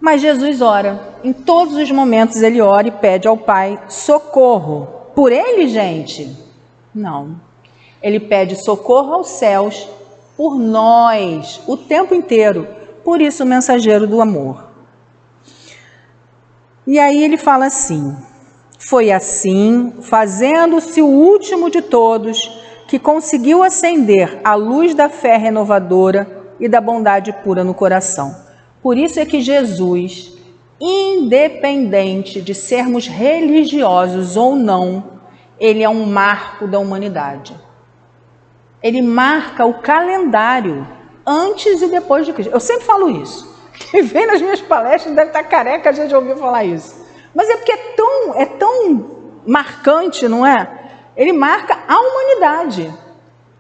Mas Jesus ora. em todos os momentos ele ora e pede ao Pai socorro. Por ele, gente? Não. Ele pede socorro aos céus por nós, o tempo inteiro. Por isso, o mensageiro do amor. E aí ele fala assim: foi assim, fazendo-se o último de todos, que conseguiu acender a luz da fé renovadora e da bondade pura no coração. Por isso é que Jesus, independente de sermos religiosos ou não, ele é um marco da humanidade. Ele marca o calendário antes e depois de Cristo. Eu sempre falo isso. Quem vem nas minhas palestras deve estar careca, já ouviu falar isso. Mas é porque é tão marcante, não é? Ele marca a humanidade.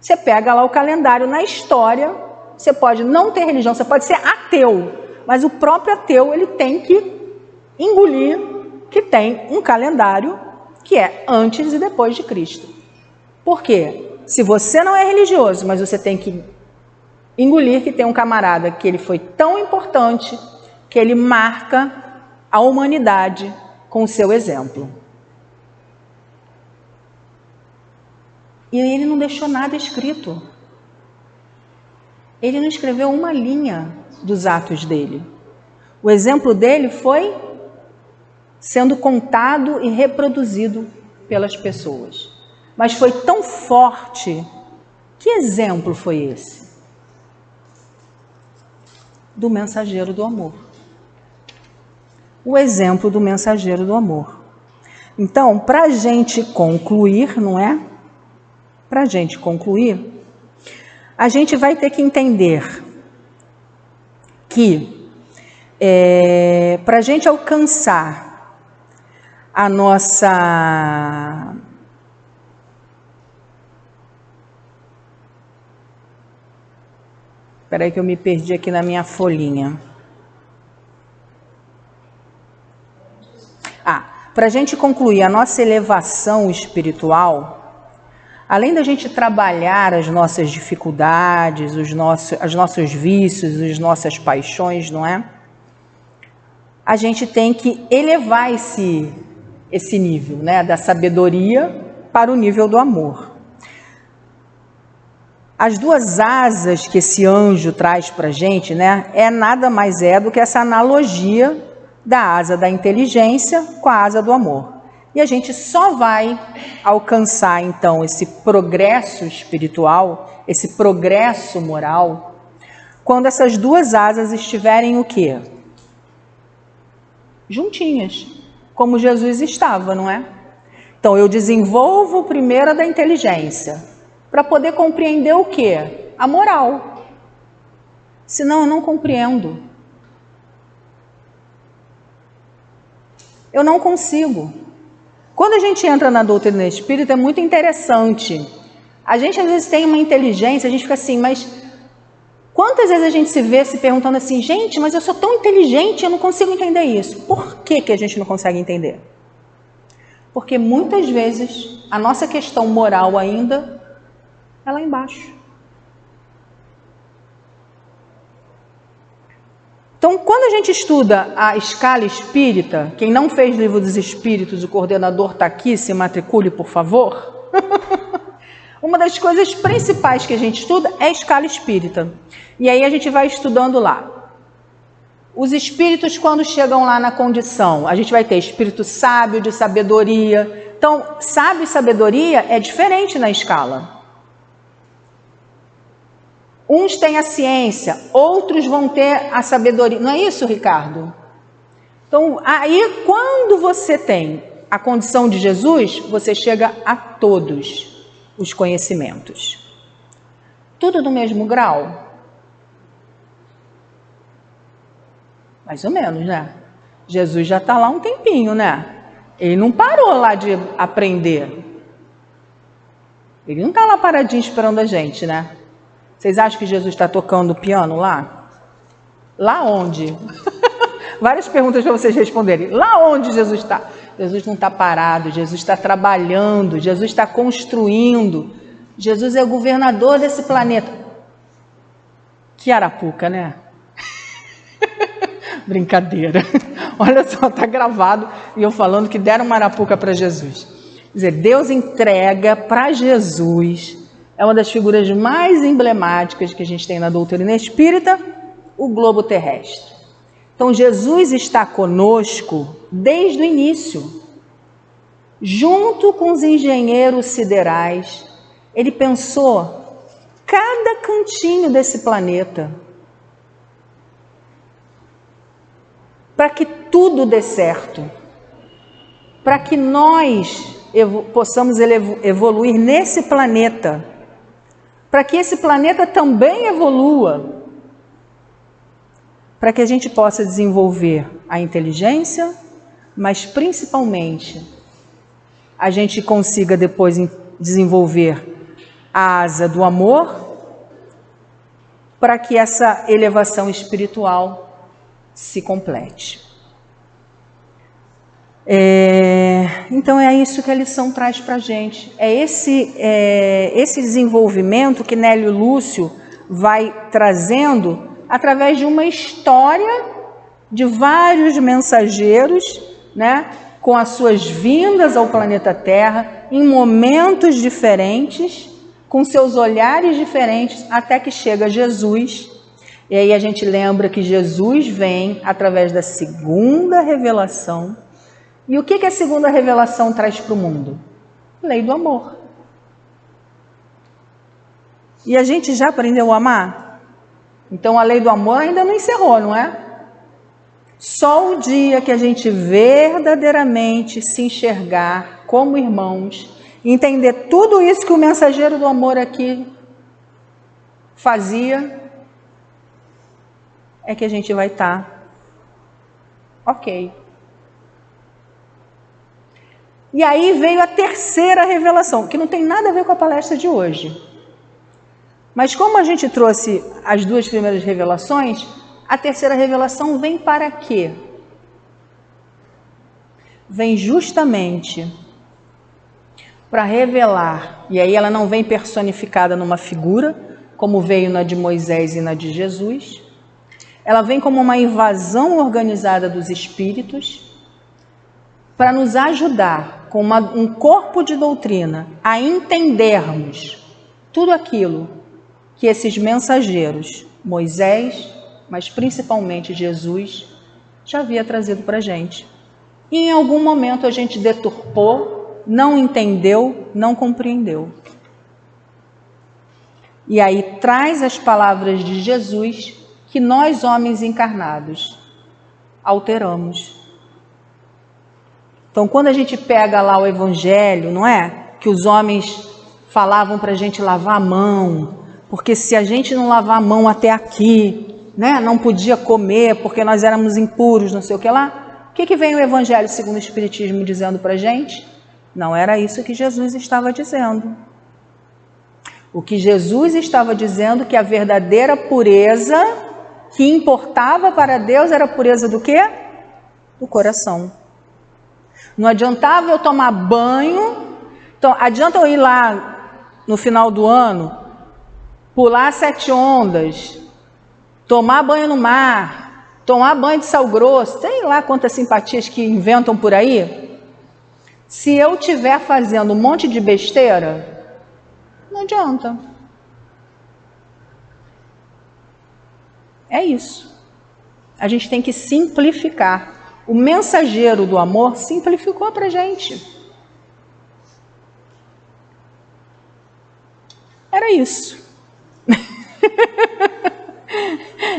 Você pega lá o calendário na história, você pode não ter religião, você pode ser ateu, mas o próprio ateu ele tem que engolir que tem um calendário que é antes e depois de Cristo. Por quê? Se você não é religioso, mas você tem que engolir que tem um camarada que ele foi tão importante que ele marca a humanidade com o seu exemplo. E ele não deixou nada escrito. Ele não escreveu uma linha dos atos dele. O exemplo dele foi sendo contado e reproduzido pelas pessoas. Mas foi tão forte. Que exemplo foi esse? Do mensageiro do amor. O exemplo do mensageiro do amor. Então, para a gente concluir, não é? Para a gente concluir, a gente vai ter que entender que para a gente alcançar a nossa Espera aí que eu me perdi aqui na minha folhinha. Para a gente concluir a nossa elevação espiritual, além da gente trabalhar as nossas dificuldades, os nossos vícios, as nossas paixões, não é? A gente tem que elevar esse nível, né, da sabedoria para o nível do amor. As duas asas que esse anjo traz para a gente, né, nada mais do que essa analogia da asa da inteligência com a asa do amor. E a gente só vai alcançar, então, esse progresso espiritual, esse progresso moral, quando essas duas asas estiverem o quê? Juntinhas, como Jesus estava, não é? Então, eu desenvolvo primeiro a da inteligência, para poder compreender o quê? A moral. Senão eu não compreendo. Eu não consigo. Quando a gente entra na doutrina espírita é muito interessante. A gente às vezes tem uma inteligência, a gente fica assim, mas quantas vezes a gente se vê se perguntando assim, gente, mas eu sou tão inteligente, eu não consigo entender isso. Por que a gente não consegue entender? Porque muitas vezes a nossa questão moral ainda é lá embaixo. Então, quando a gente estuda a escala espírita, quem não fez Livro dos Espíritos, o coordenador está aqui, se matricule, por favor. Uma das coisas principais que a gente estuda é a escala espírita. E aí a gente vai estudando lá. Os espíritos, quando chegam lá na condição, a gente vai ter espírito sábio, de sabedoria. Então, sábio e sabedoria é diferente na escala. Uns têm a ciência, outros vão ter a sabedoria. Não é isso, Ricardo? Então, aí quando você tem a condição de Jesus, você chega a todos os conhecimentos. Tudo no mesmo grau? Mais ou menos, né? Jesus já está lá um tempinho, né? Ele não parou lá de aprender. Ele não está lá paradinho esperando a gente, né? Vocês acham que Jesus está tocando piano lá? Lá onde? Várias perguntas para vocês responderem. Lá onde Jesus está? Jesus não está parado, Jesus está trabalhando, Jesus está construindo. Jesus é o governador desse planeta. Que arapuca, né? Brincadeira. Olha só, está gravado e eu falando que deram uma arapuca para Jesus. Quer dizer, Deus entrega para Jesus, é uma das figuras mais emblemáticas que a gente tem na doutrina espírita, o globo terrestre. Então Jesus está conosco desde o início, junto com os engenheiros siderais. Ele pensou cada cantinho desse planeta, para que tudo dê certo, para que nós possamos evoluir nesse planeta, para que esse planeta também evolua, para que a gente possa desenvolver a inteligência, mas principalmente a gente consiga depois desenvolver a asa do amor, para que essa elevação espiritual se complete. Então é isso que a lição traz para a gente. É esse desenvolvimento que Nélio Lúcio vai trazendo através de uma história de vários mensageiros, né, com as suas vindas ao planeta Terra, em momentos diferentes, com seus olhares diferentes, até que chega Jesus. E aí a gente lembra que Jesus vem através da segunda revelação. E o que a segunda revelação traz para o mundo? Lei do amor. E a gente já aprendeu a amar? Então a lei do amor ainda não encerrou, não é? Só o dia que a gente verdadeiramente se enxergar como irmãos, entender tudo isso que o mensageiro do amor aqui fazia, é que a gente vai estar ok. E aí veio a terceira revelação, que não tem nada a ver com a palestra de hoje. Mas como a gente trouxe as duas primeiras revelações, a terceira revelação vem para quê? Vem justamente para revelar, e aí ela não vem personificada numa figura, como veio na de Moisés e na de Jesus. Ela vem como uma invasão organizada dos espíritos, para nos ajudar com um corpo de doutrina a entendermos tudo aquilo que esses mensageiros, Moisés, mas principalmente Jesus, já havia trazido para a gente. E em algum momento a gente deturpou, não entendeu, não compreendeu. E aí traz as palavras de Jesus que nós, homens encarnados, alteramos. Então, quando a gente pega lá o Evangelho, não é? Que os homens falavam para a gente lavar a mão, porque se a gente não lavar a mão até aqui, né, não podia comer, porque nós éramos impuros, não sei o que lá. O que vem o Evangelho segundo o Espiritismo dizendo para a gente? Não era isso que Jesus estava dizendo. O que Jesus estava dizendo que a verdadeira pureza que importava para Deus era a pureza do quê? Do coração. Não adiantava eu tomar banho, então adianta eu ir lá no final do ano, pular 7 ondas, tomar banho no mar, tomar banho de sal grosso, sei lá quantas simpatias que inventam por aí. Se eu estiver fazendo um monte de besteira, não adianta. É isso. A gente tem que simplificar. O mensageiro do amor simplificou para a gente. Era isso.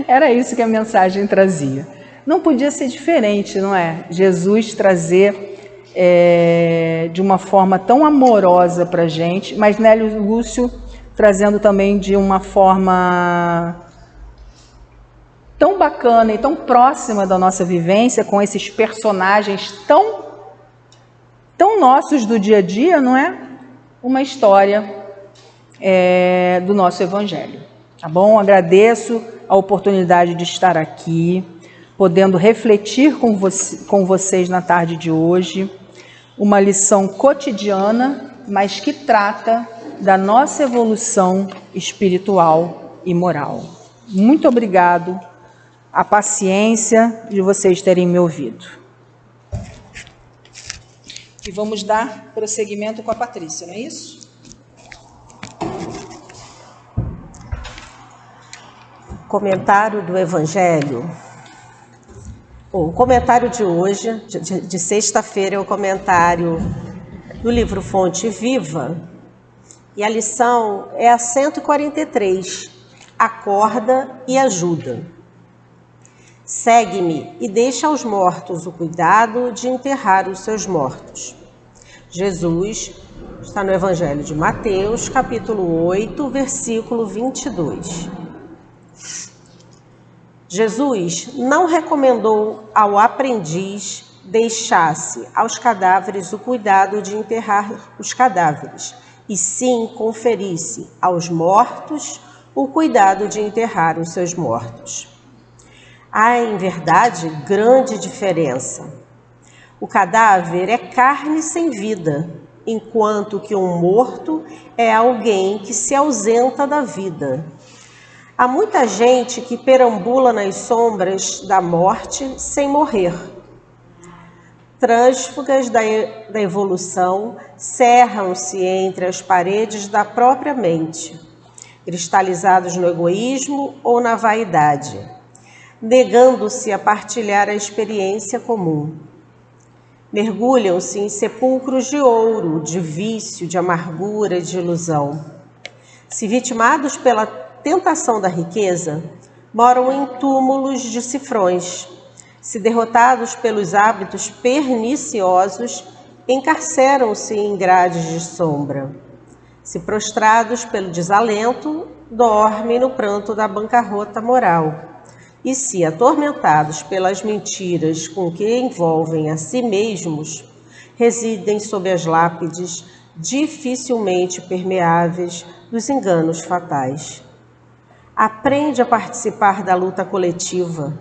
Era isso que a mensagem trazia. Não podia ser diferente, não é? Jesus trazer de uma forma tão amorosa para a gente, mas Nélio Lúcio trazendo também de uma forma tão bacana e tão próxima da nossa vivência, com esses personagens tão nossos do dia a dia, não é? Uma história do nosso Evangelho. Tá bom? Agradeço a oportunidade de estar aqui, podendo refletir com vocês na tarde de hoje, uma lição cotidiana, mas que trata da nossa evolução espiritual e moral. Muito obrigado a paciência de vocês terem me ouvido. E vamos dar prosseguimento com a Patrícia, não é isso? Comentário do Evangelho. O comentário de hoje, de sexta-feira, é o comentário do livro Fonte Viva. E a lição é a 143, Acorda e Ajuda. Segue-me e deixa aos mortos o cuidado de enterrar os seus mortos. Jesus está no Evangelho de Mateus, capítulo 8, versículo 22. Jesus não recomendou ao aprendiz deixasse aos cadáveres o cuidado de enterrar os cadáveres, e sim conferisse aos mortos o cuidado de enterrar os seus mortos. Há, em verdade, grande diferença. O cadáver é carne sem vida, enquanto que um morto é alguém que se ausenta da vida. Há muita gente que perambula nas sombras da morte sem morrer. Trânsfugas da evolução cerram-se entre as paredes da própria mente, cristalizados no egoísmo ou na vaidade, negando-se a partilhar a experiência comum. Mergulham-se em sepulcros de ouro, de vício, de amargura e de ilusão. Se vitimados pela tentação da riqueza, moram em túmulos de cifrões. Se derrotados pelos hábitos perniciosos, encarceram-se em grades de sombra. Se prostrados pelo desalento, dormem no pranto da bancarrota moral. E se atormentados pelas mentiras com que envolvem a si mesmos, residem sob as lápides dificilmente permeáveis dos enganos fatais. Aprende a participar da luta coletiva.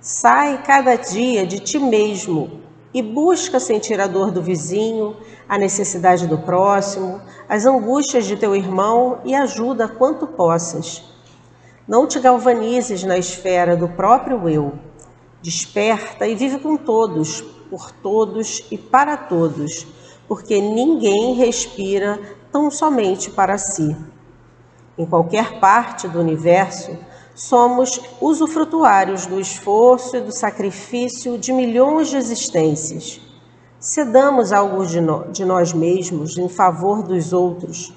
Sai cada dia de ti mesmo e busca sentir a dor do vizinho, a necessidade do próximo, as angústias de teu irmão e ajuda quanto possas. Não te galvanizes na esfera do próprio eu. Desperta e vive com todos, por todos e para todos, porque ninguém respira tão somente para si. Em qualquer parte do universo, somos usufrutuários do esforço e do sacrifício de milhões de existências. Cedamos algo de nós mesmos em favor dos outros,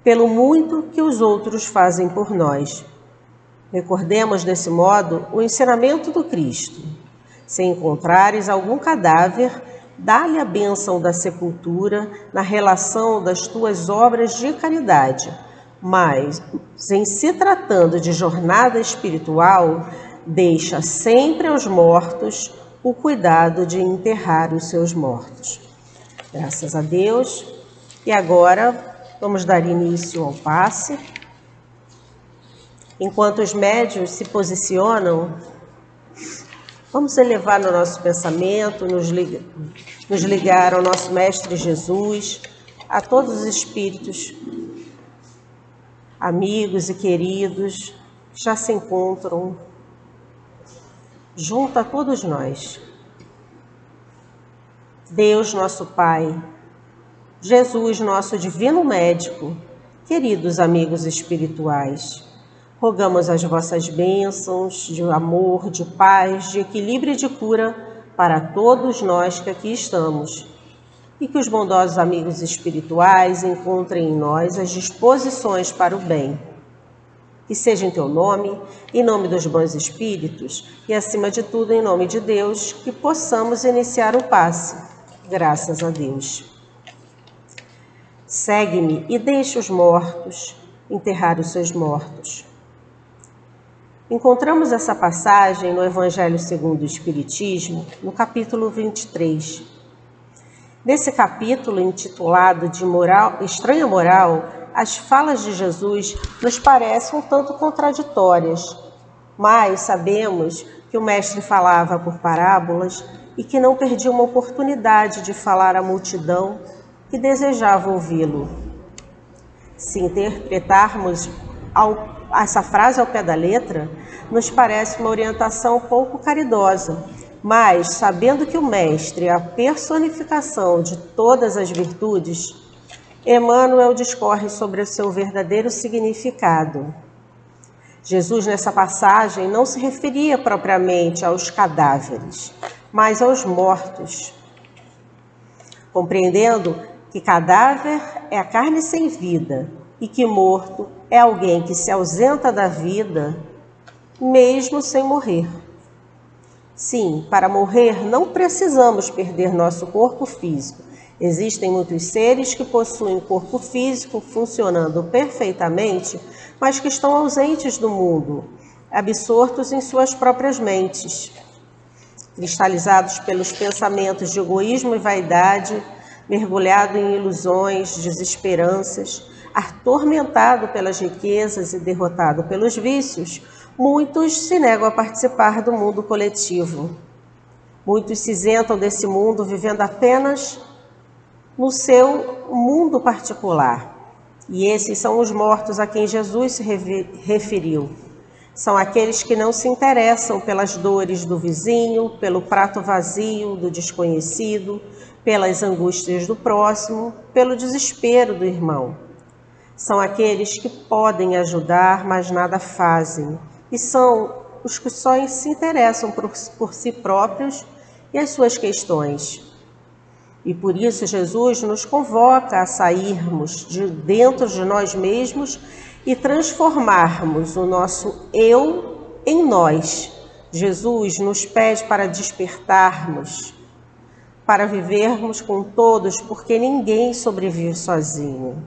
pelo muito que os outros fazem por nós. Recordemos desse modo o ensinamento do Cristo. Se encontrares algum cadáver, dá-lhe a bênção da sepultura na relação das tuas obras de caridade. Mas, em se tratando de jornada espiritual, deixa sempre aos mortos o cuidado de enterrar os seus mortos. Graças a Deus. E agora, vamos dar início ao passe. Enquanto os médiuns se posicionam, vamos elevar no nosso pensamento, nos ligar ao nosso Mestre Jesus, a todos os espíritos, amigos e queridos, que já se encontram junto a todos nós. Deus, nosso Pai, Jesus, nosso divino médico, queridos amigos espirituais, rogamos as vossas bênçãos de amor, de paz, de equilíbrio e de cura para todos nós que aqui estamos. E que os bondosos amigos espirituais encontrem em nós as disposições para o bem. Que seja em teu nome, em nome dos bons espíritos e, acima de tudo, em nome de Deus, que possamos iniciar o passe. Graças a Deus. Segue-me e deixa os mortos enterrar os seus mortos. Encontramos essa passagem no Evangelho segundo o Espiritismo, no capítulo 23. Nesse capítulo, intitulado de Estranha Moral, as falas de Jesus nos parecem um tanto contraditórias, mas sabemos que o Mestre falava por parábolas e que não perdia uma oportunidade de falar à multidão que desejava ouvi-lo. Se interpretarmos essa frase ao pé da letra, nos parece uma orientação pouco caridosa, mas, sabendo que o Mestre é a personificação de todas as virtudes, Emmanuel discorre sobre o seu verdadeiro significado. Jesus, nessa passagem, não se referia propriamente aos cadáveres, mas aos mortos, compreendendo que cadáver é a carne sem vida e que morto é alguém que se ausenta da vida, mesmo sem morrer. Sim, para morrer não precisamos perder nosso corpo físico. Existem muitos seres que possuem corpo físico funcionando perfeitamente, mas que estão ausentes do mundo, absortos em suas próprias mentes, cristalizados pelos pensamentos de egoísmo e vaidade, mergulhado em ilusões, desesperanças, atormentado pelas riquezas e derrotado pelos vícios. Muitos se negam a participar do mundo coletivo. Muitos se isentam desse mundo vivendo apenas no seu mundo particular. E esses são os mortos a quem Jesus se referiu. São aqueles que não se interessam pelas dores do vizinho, pelo prato vazio do desconhecido, pelas angústias do próximo, pelo desespero do irmão. São aqueles que podem ajudar, mas nada fazem. E são os que só se interessam por si próprios e as suas questões. E por isso Jesus nos convoca a sairmos de dentro de nós mesmos e transformarmos o nosso eu em nós. Jesus nos pede para despertarmos, para vivermos com todos, porque ninguém sobrevive sozinho.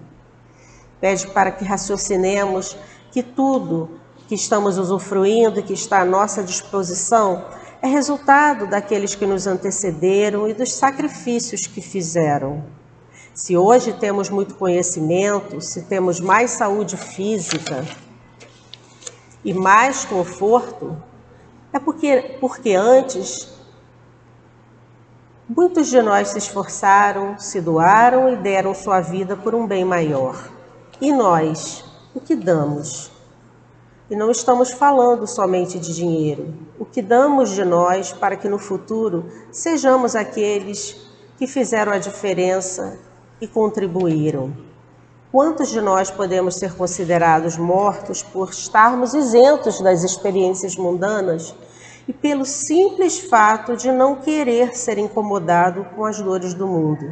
Pede para que raciocinemos que tudo que estamos usufruindo e que está à nossa disposição é resultado daqueles que nos antecederam e dos sacrifícios que fizeram. Se hoje temos muito conhecimento, se temos mais saúde física e mais conforto, é porque antes muitos de nós se esforçaram, se doaram e deram sua vida por um bem maior. E nós, o que damos? E não estamos falando somente de dinheiro. O que damos de nós para que no futuro sejamos aqueles que fizeram a diferença e contribuíram. Quantos de nós podemos ser considerados mortos por estarmos isentos das experiências mundanas e pelo simples fato de não querer ser incomodado com as dores do mundo?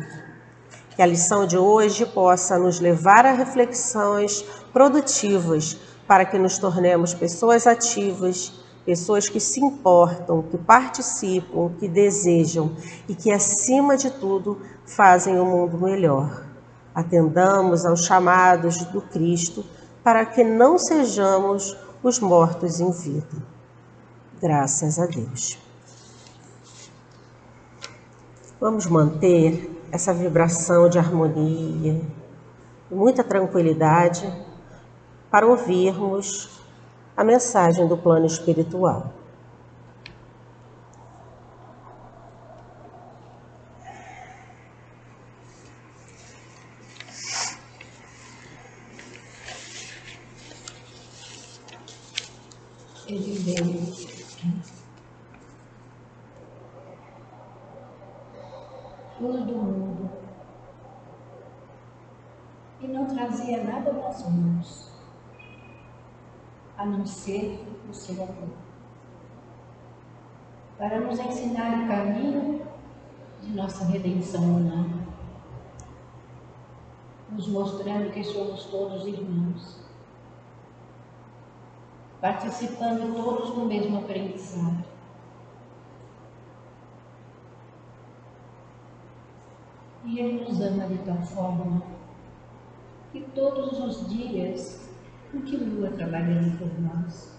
Que a lição de hoje possa nos levar a reflexões produtivas para que nos tornemos pessoas ativas, pessoas que se importam, que participam, que desejam e que, acima de tudo, fazem o mundo melhor. Atendamos aos chamados do Cristo para que não sejamos os mortos em vida. Graças a Deus. Vamos manter essa vibração de harmonia, de muita tranquilidade, para ouvirmos a mensagem do plano espiritual. Ele veio luz do mundo e não trazia nada nas mãos, a não ser o seu amor, para nos ensinar o caminho de nossa redenção humana, nos mostrando que somos todos irmãos, participando todos no mesmo aprendizado. E Ele nos ama de tal forma que todos os dias continua trabalhando por nós.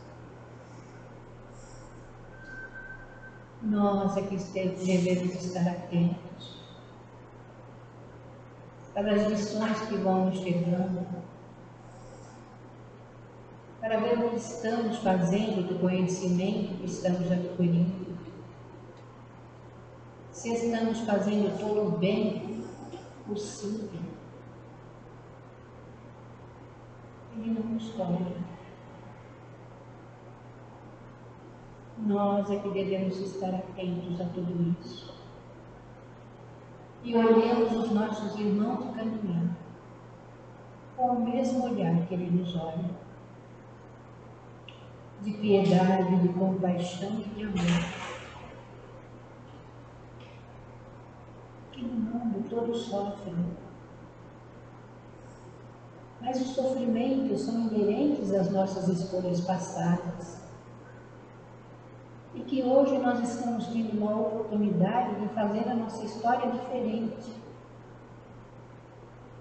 Nós é que devemos estar atentos para as lições que vão nos chegando, para ver o que estamos fazendo do conhecimento que estamos adquirindo, se estamos fazendo todo o bem possível. Ele não nos cobra, Nós é que devemos estar atentos a tudo isso. E olhemos os nossos irmãos caminhando com o mesmo olhar que ele nos olha, de piedade, de compaixão e de amor. Que no mundo todos sofrem, mas os sofrimentos são inerentes às nossas escolhas passadas. E que hoje nós estamos tendo uma oportunidade de fazer a nossa história diferente.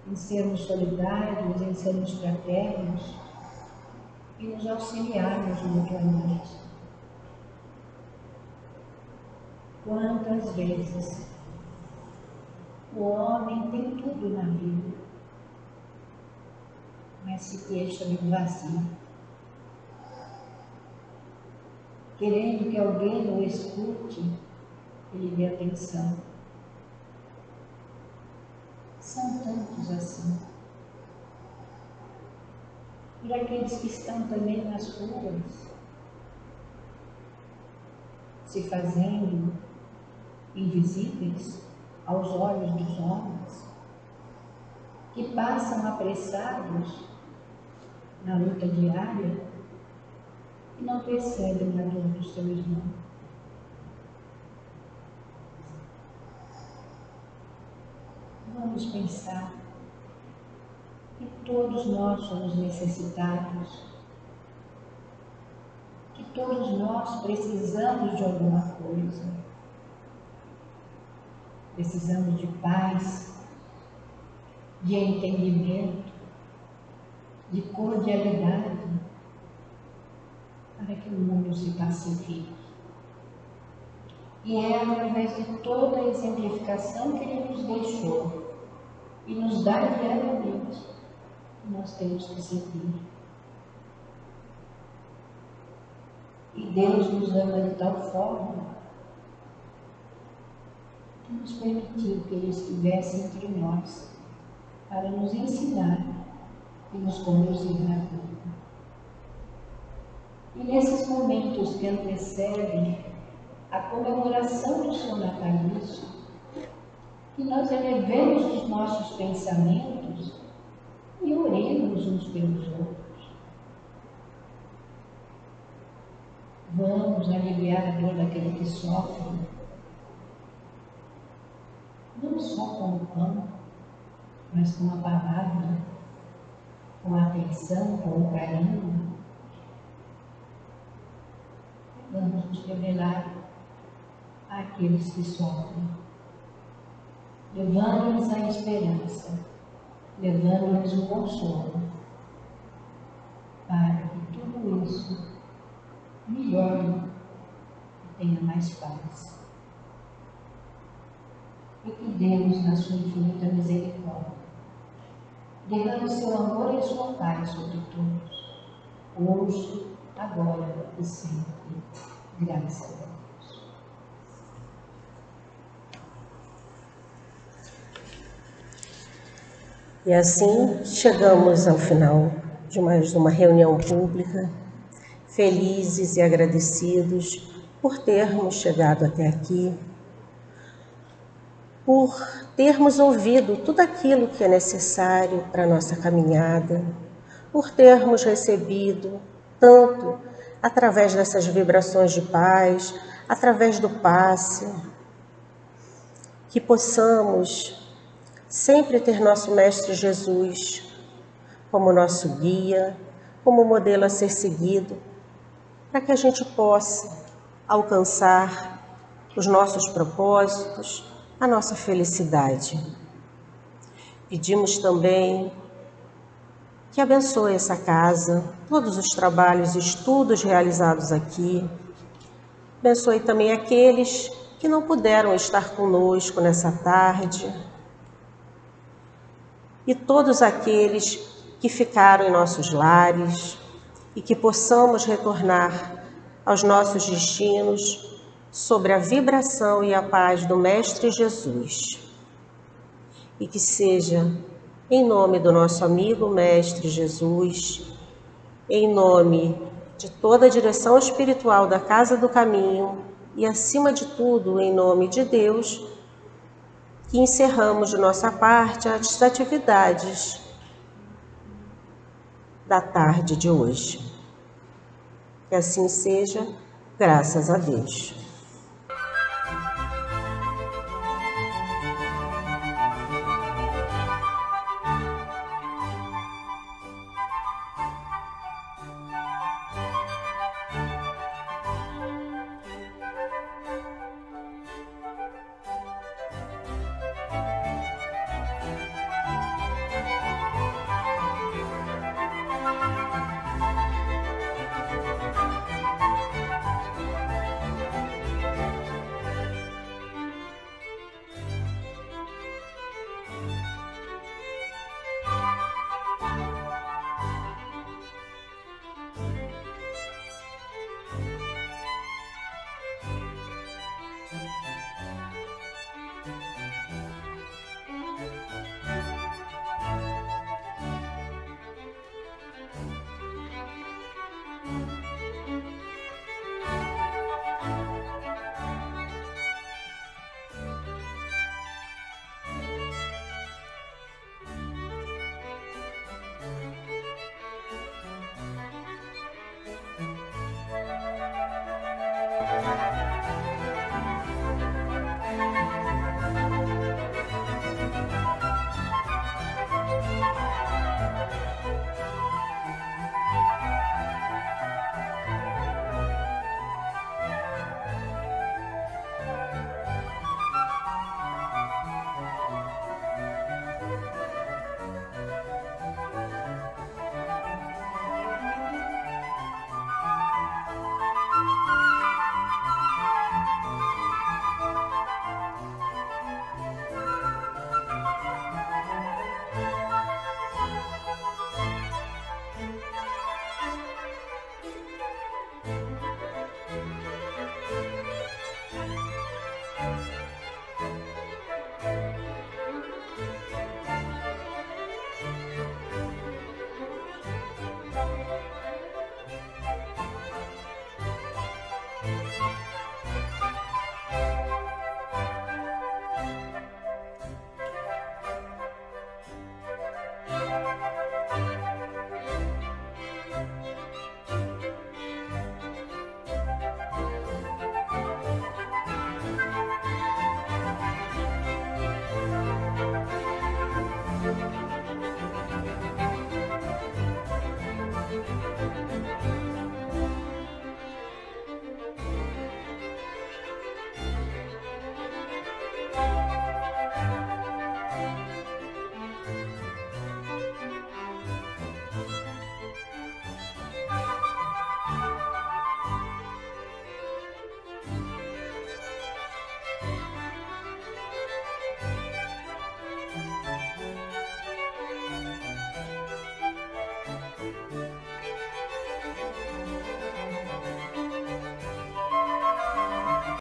Em sermos solidários, em sermos fraternos e nos auxiliarmos mutuamente. Quantas vezes o homem tem tudo na vida, mas se queixa de vazio, querendo que alguém o escute e lhe dê atenção. São tantos assim. Por aqueles que estão também nas ruas, se fazendo invisíveis aos olhos dos homens, que passam apressados na luta diária e não percebem a dor do seu irmão. Vamos pensar que todos nós somos necessitados, que todos nós precisamos de alguma coisa. Precisamos de paz, de entendimento, de cordialidade, para que o mundo se pacifique. E é através de toda a exemplificação que ele nos deixou e nos dá diariamente que nós temos que seguir. E Deus nos ama de tal forma que nos permitiu que Ele estivesse entre nós para nos ensinar e nos conduzir na vida. E nesses momentos que antecedem a comemoração do seu natalício, que nós elevemos os nossos pensamentos e oremos uns pelos outros. Vamos aliviar a dor daquele que sofre, não só com o pão, mas com a palavra, com a atenção, com o carinho. Vamos nos revelar àqueles que sofrem, levando-lhes a esperança, levando-lhes o consolo, para que tudo isso melhore e tenha mais paz. E que Deus, na sua infinita misericórdia, derrame o seu amor e a sua paz sobre todos, hoje, agora e sempre. Graças a Deus. E assim chegamos ao final de mais uma reunião pública, felizes e agradecidos por termos chegado até aqui, por termos ouvido tudo aquilo que é necessário para a nossa caminhada, por termos recebido tanto através dessas vibrações de paz, através do passe, que possamos sempre ter nosso Mestre Jesus como nosso guia, como modelo a ser seguido, para que a gente possa alcançar os nossos propósitos, a nossa felicidade. Pedimos também que abençoe essa casa, todos os trabalhos e estudos realizados aqui. Abençoe também aqueles que não puderam estar conosco nessa tarde e todos aqueles que ficaram em nossos lares e que possamos retornar aos nossos destinos sobre a vibração e a paz do Mestre Jesus. E que seja em nome do nosso amigo Mestre Jesus, em nome de toda a direção espiritual da Casa do Caminho e, acima de tudo, em nome de Deus, que encerramos de nossa parte as atividades da tarde de hoje. Que assim seja, graças a Deus.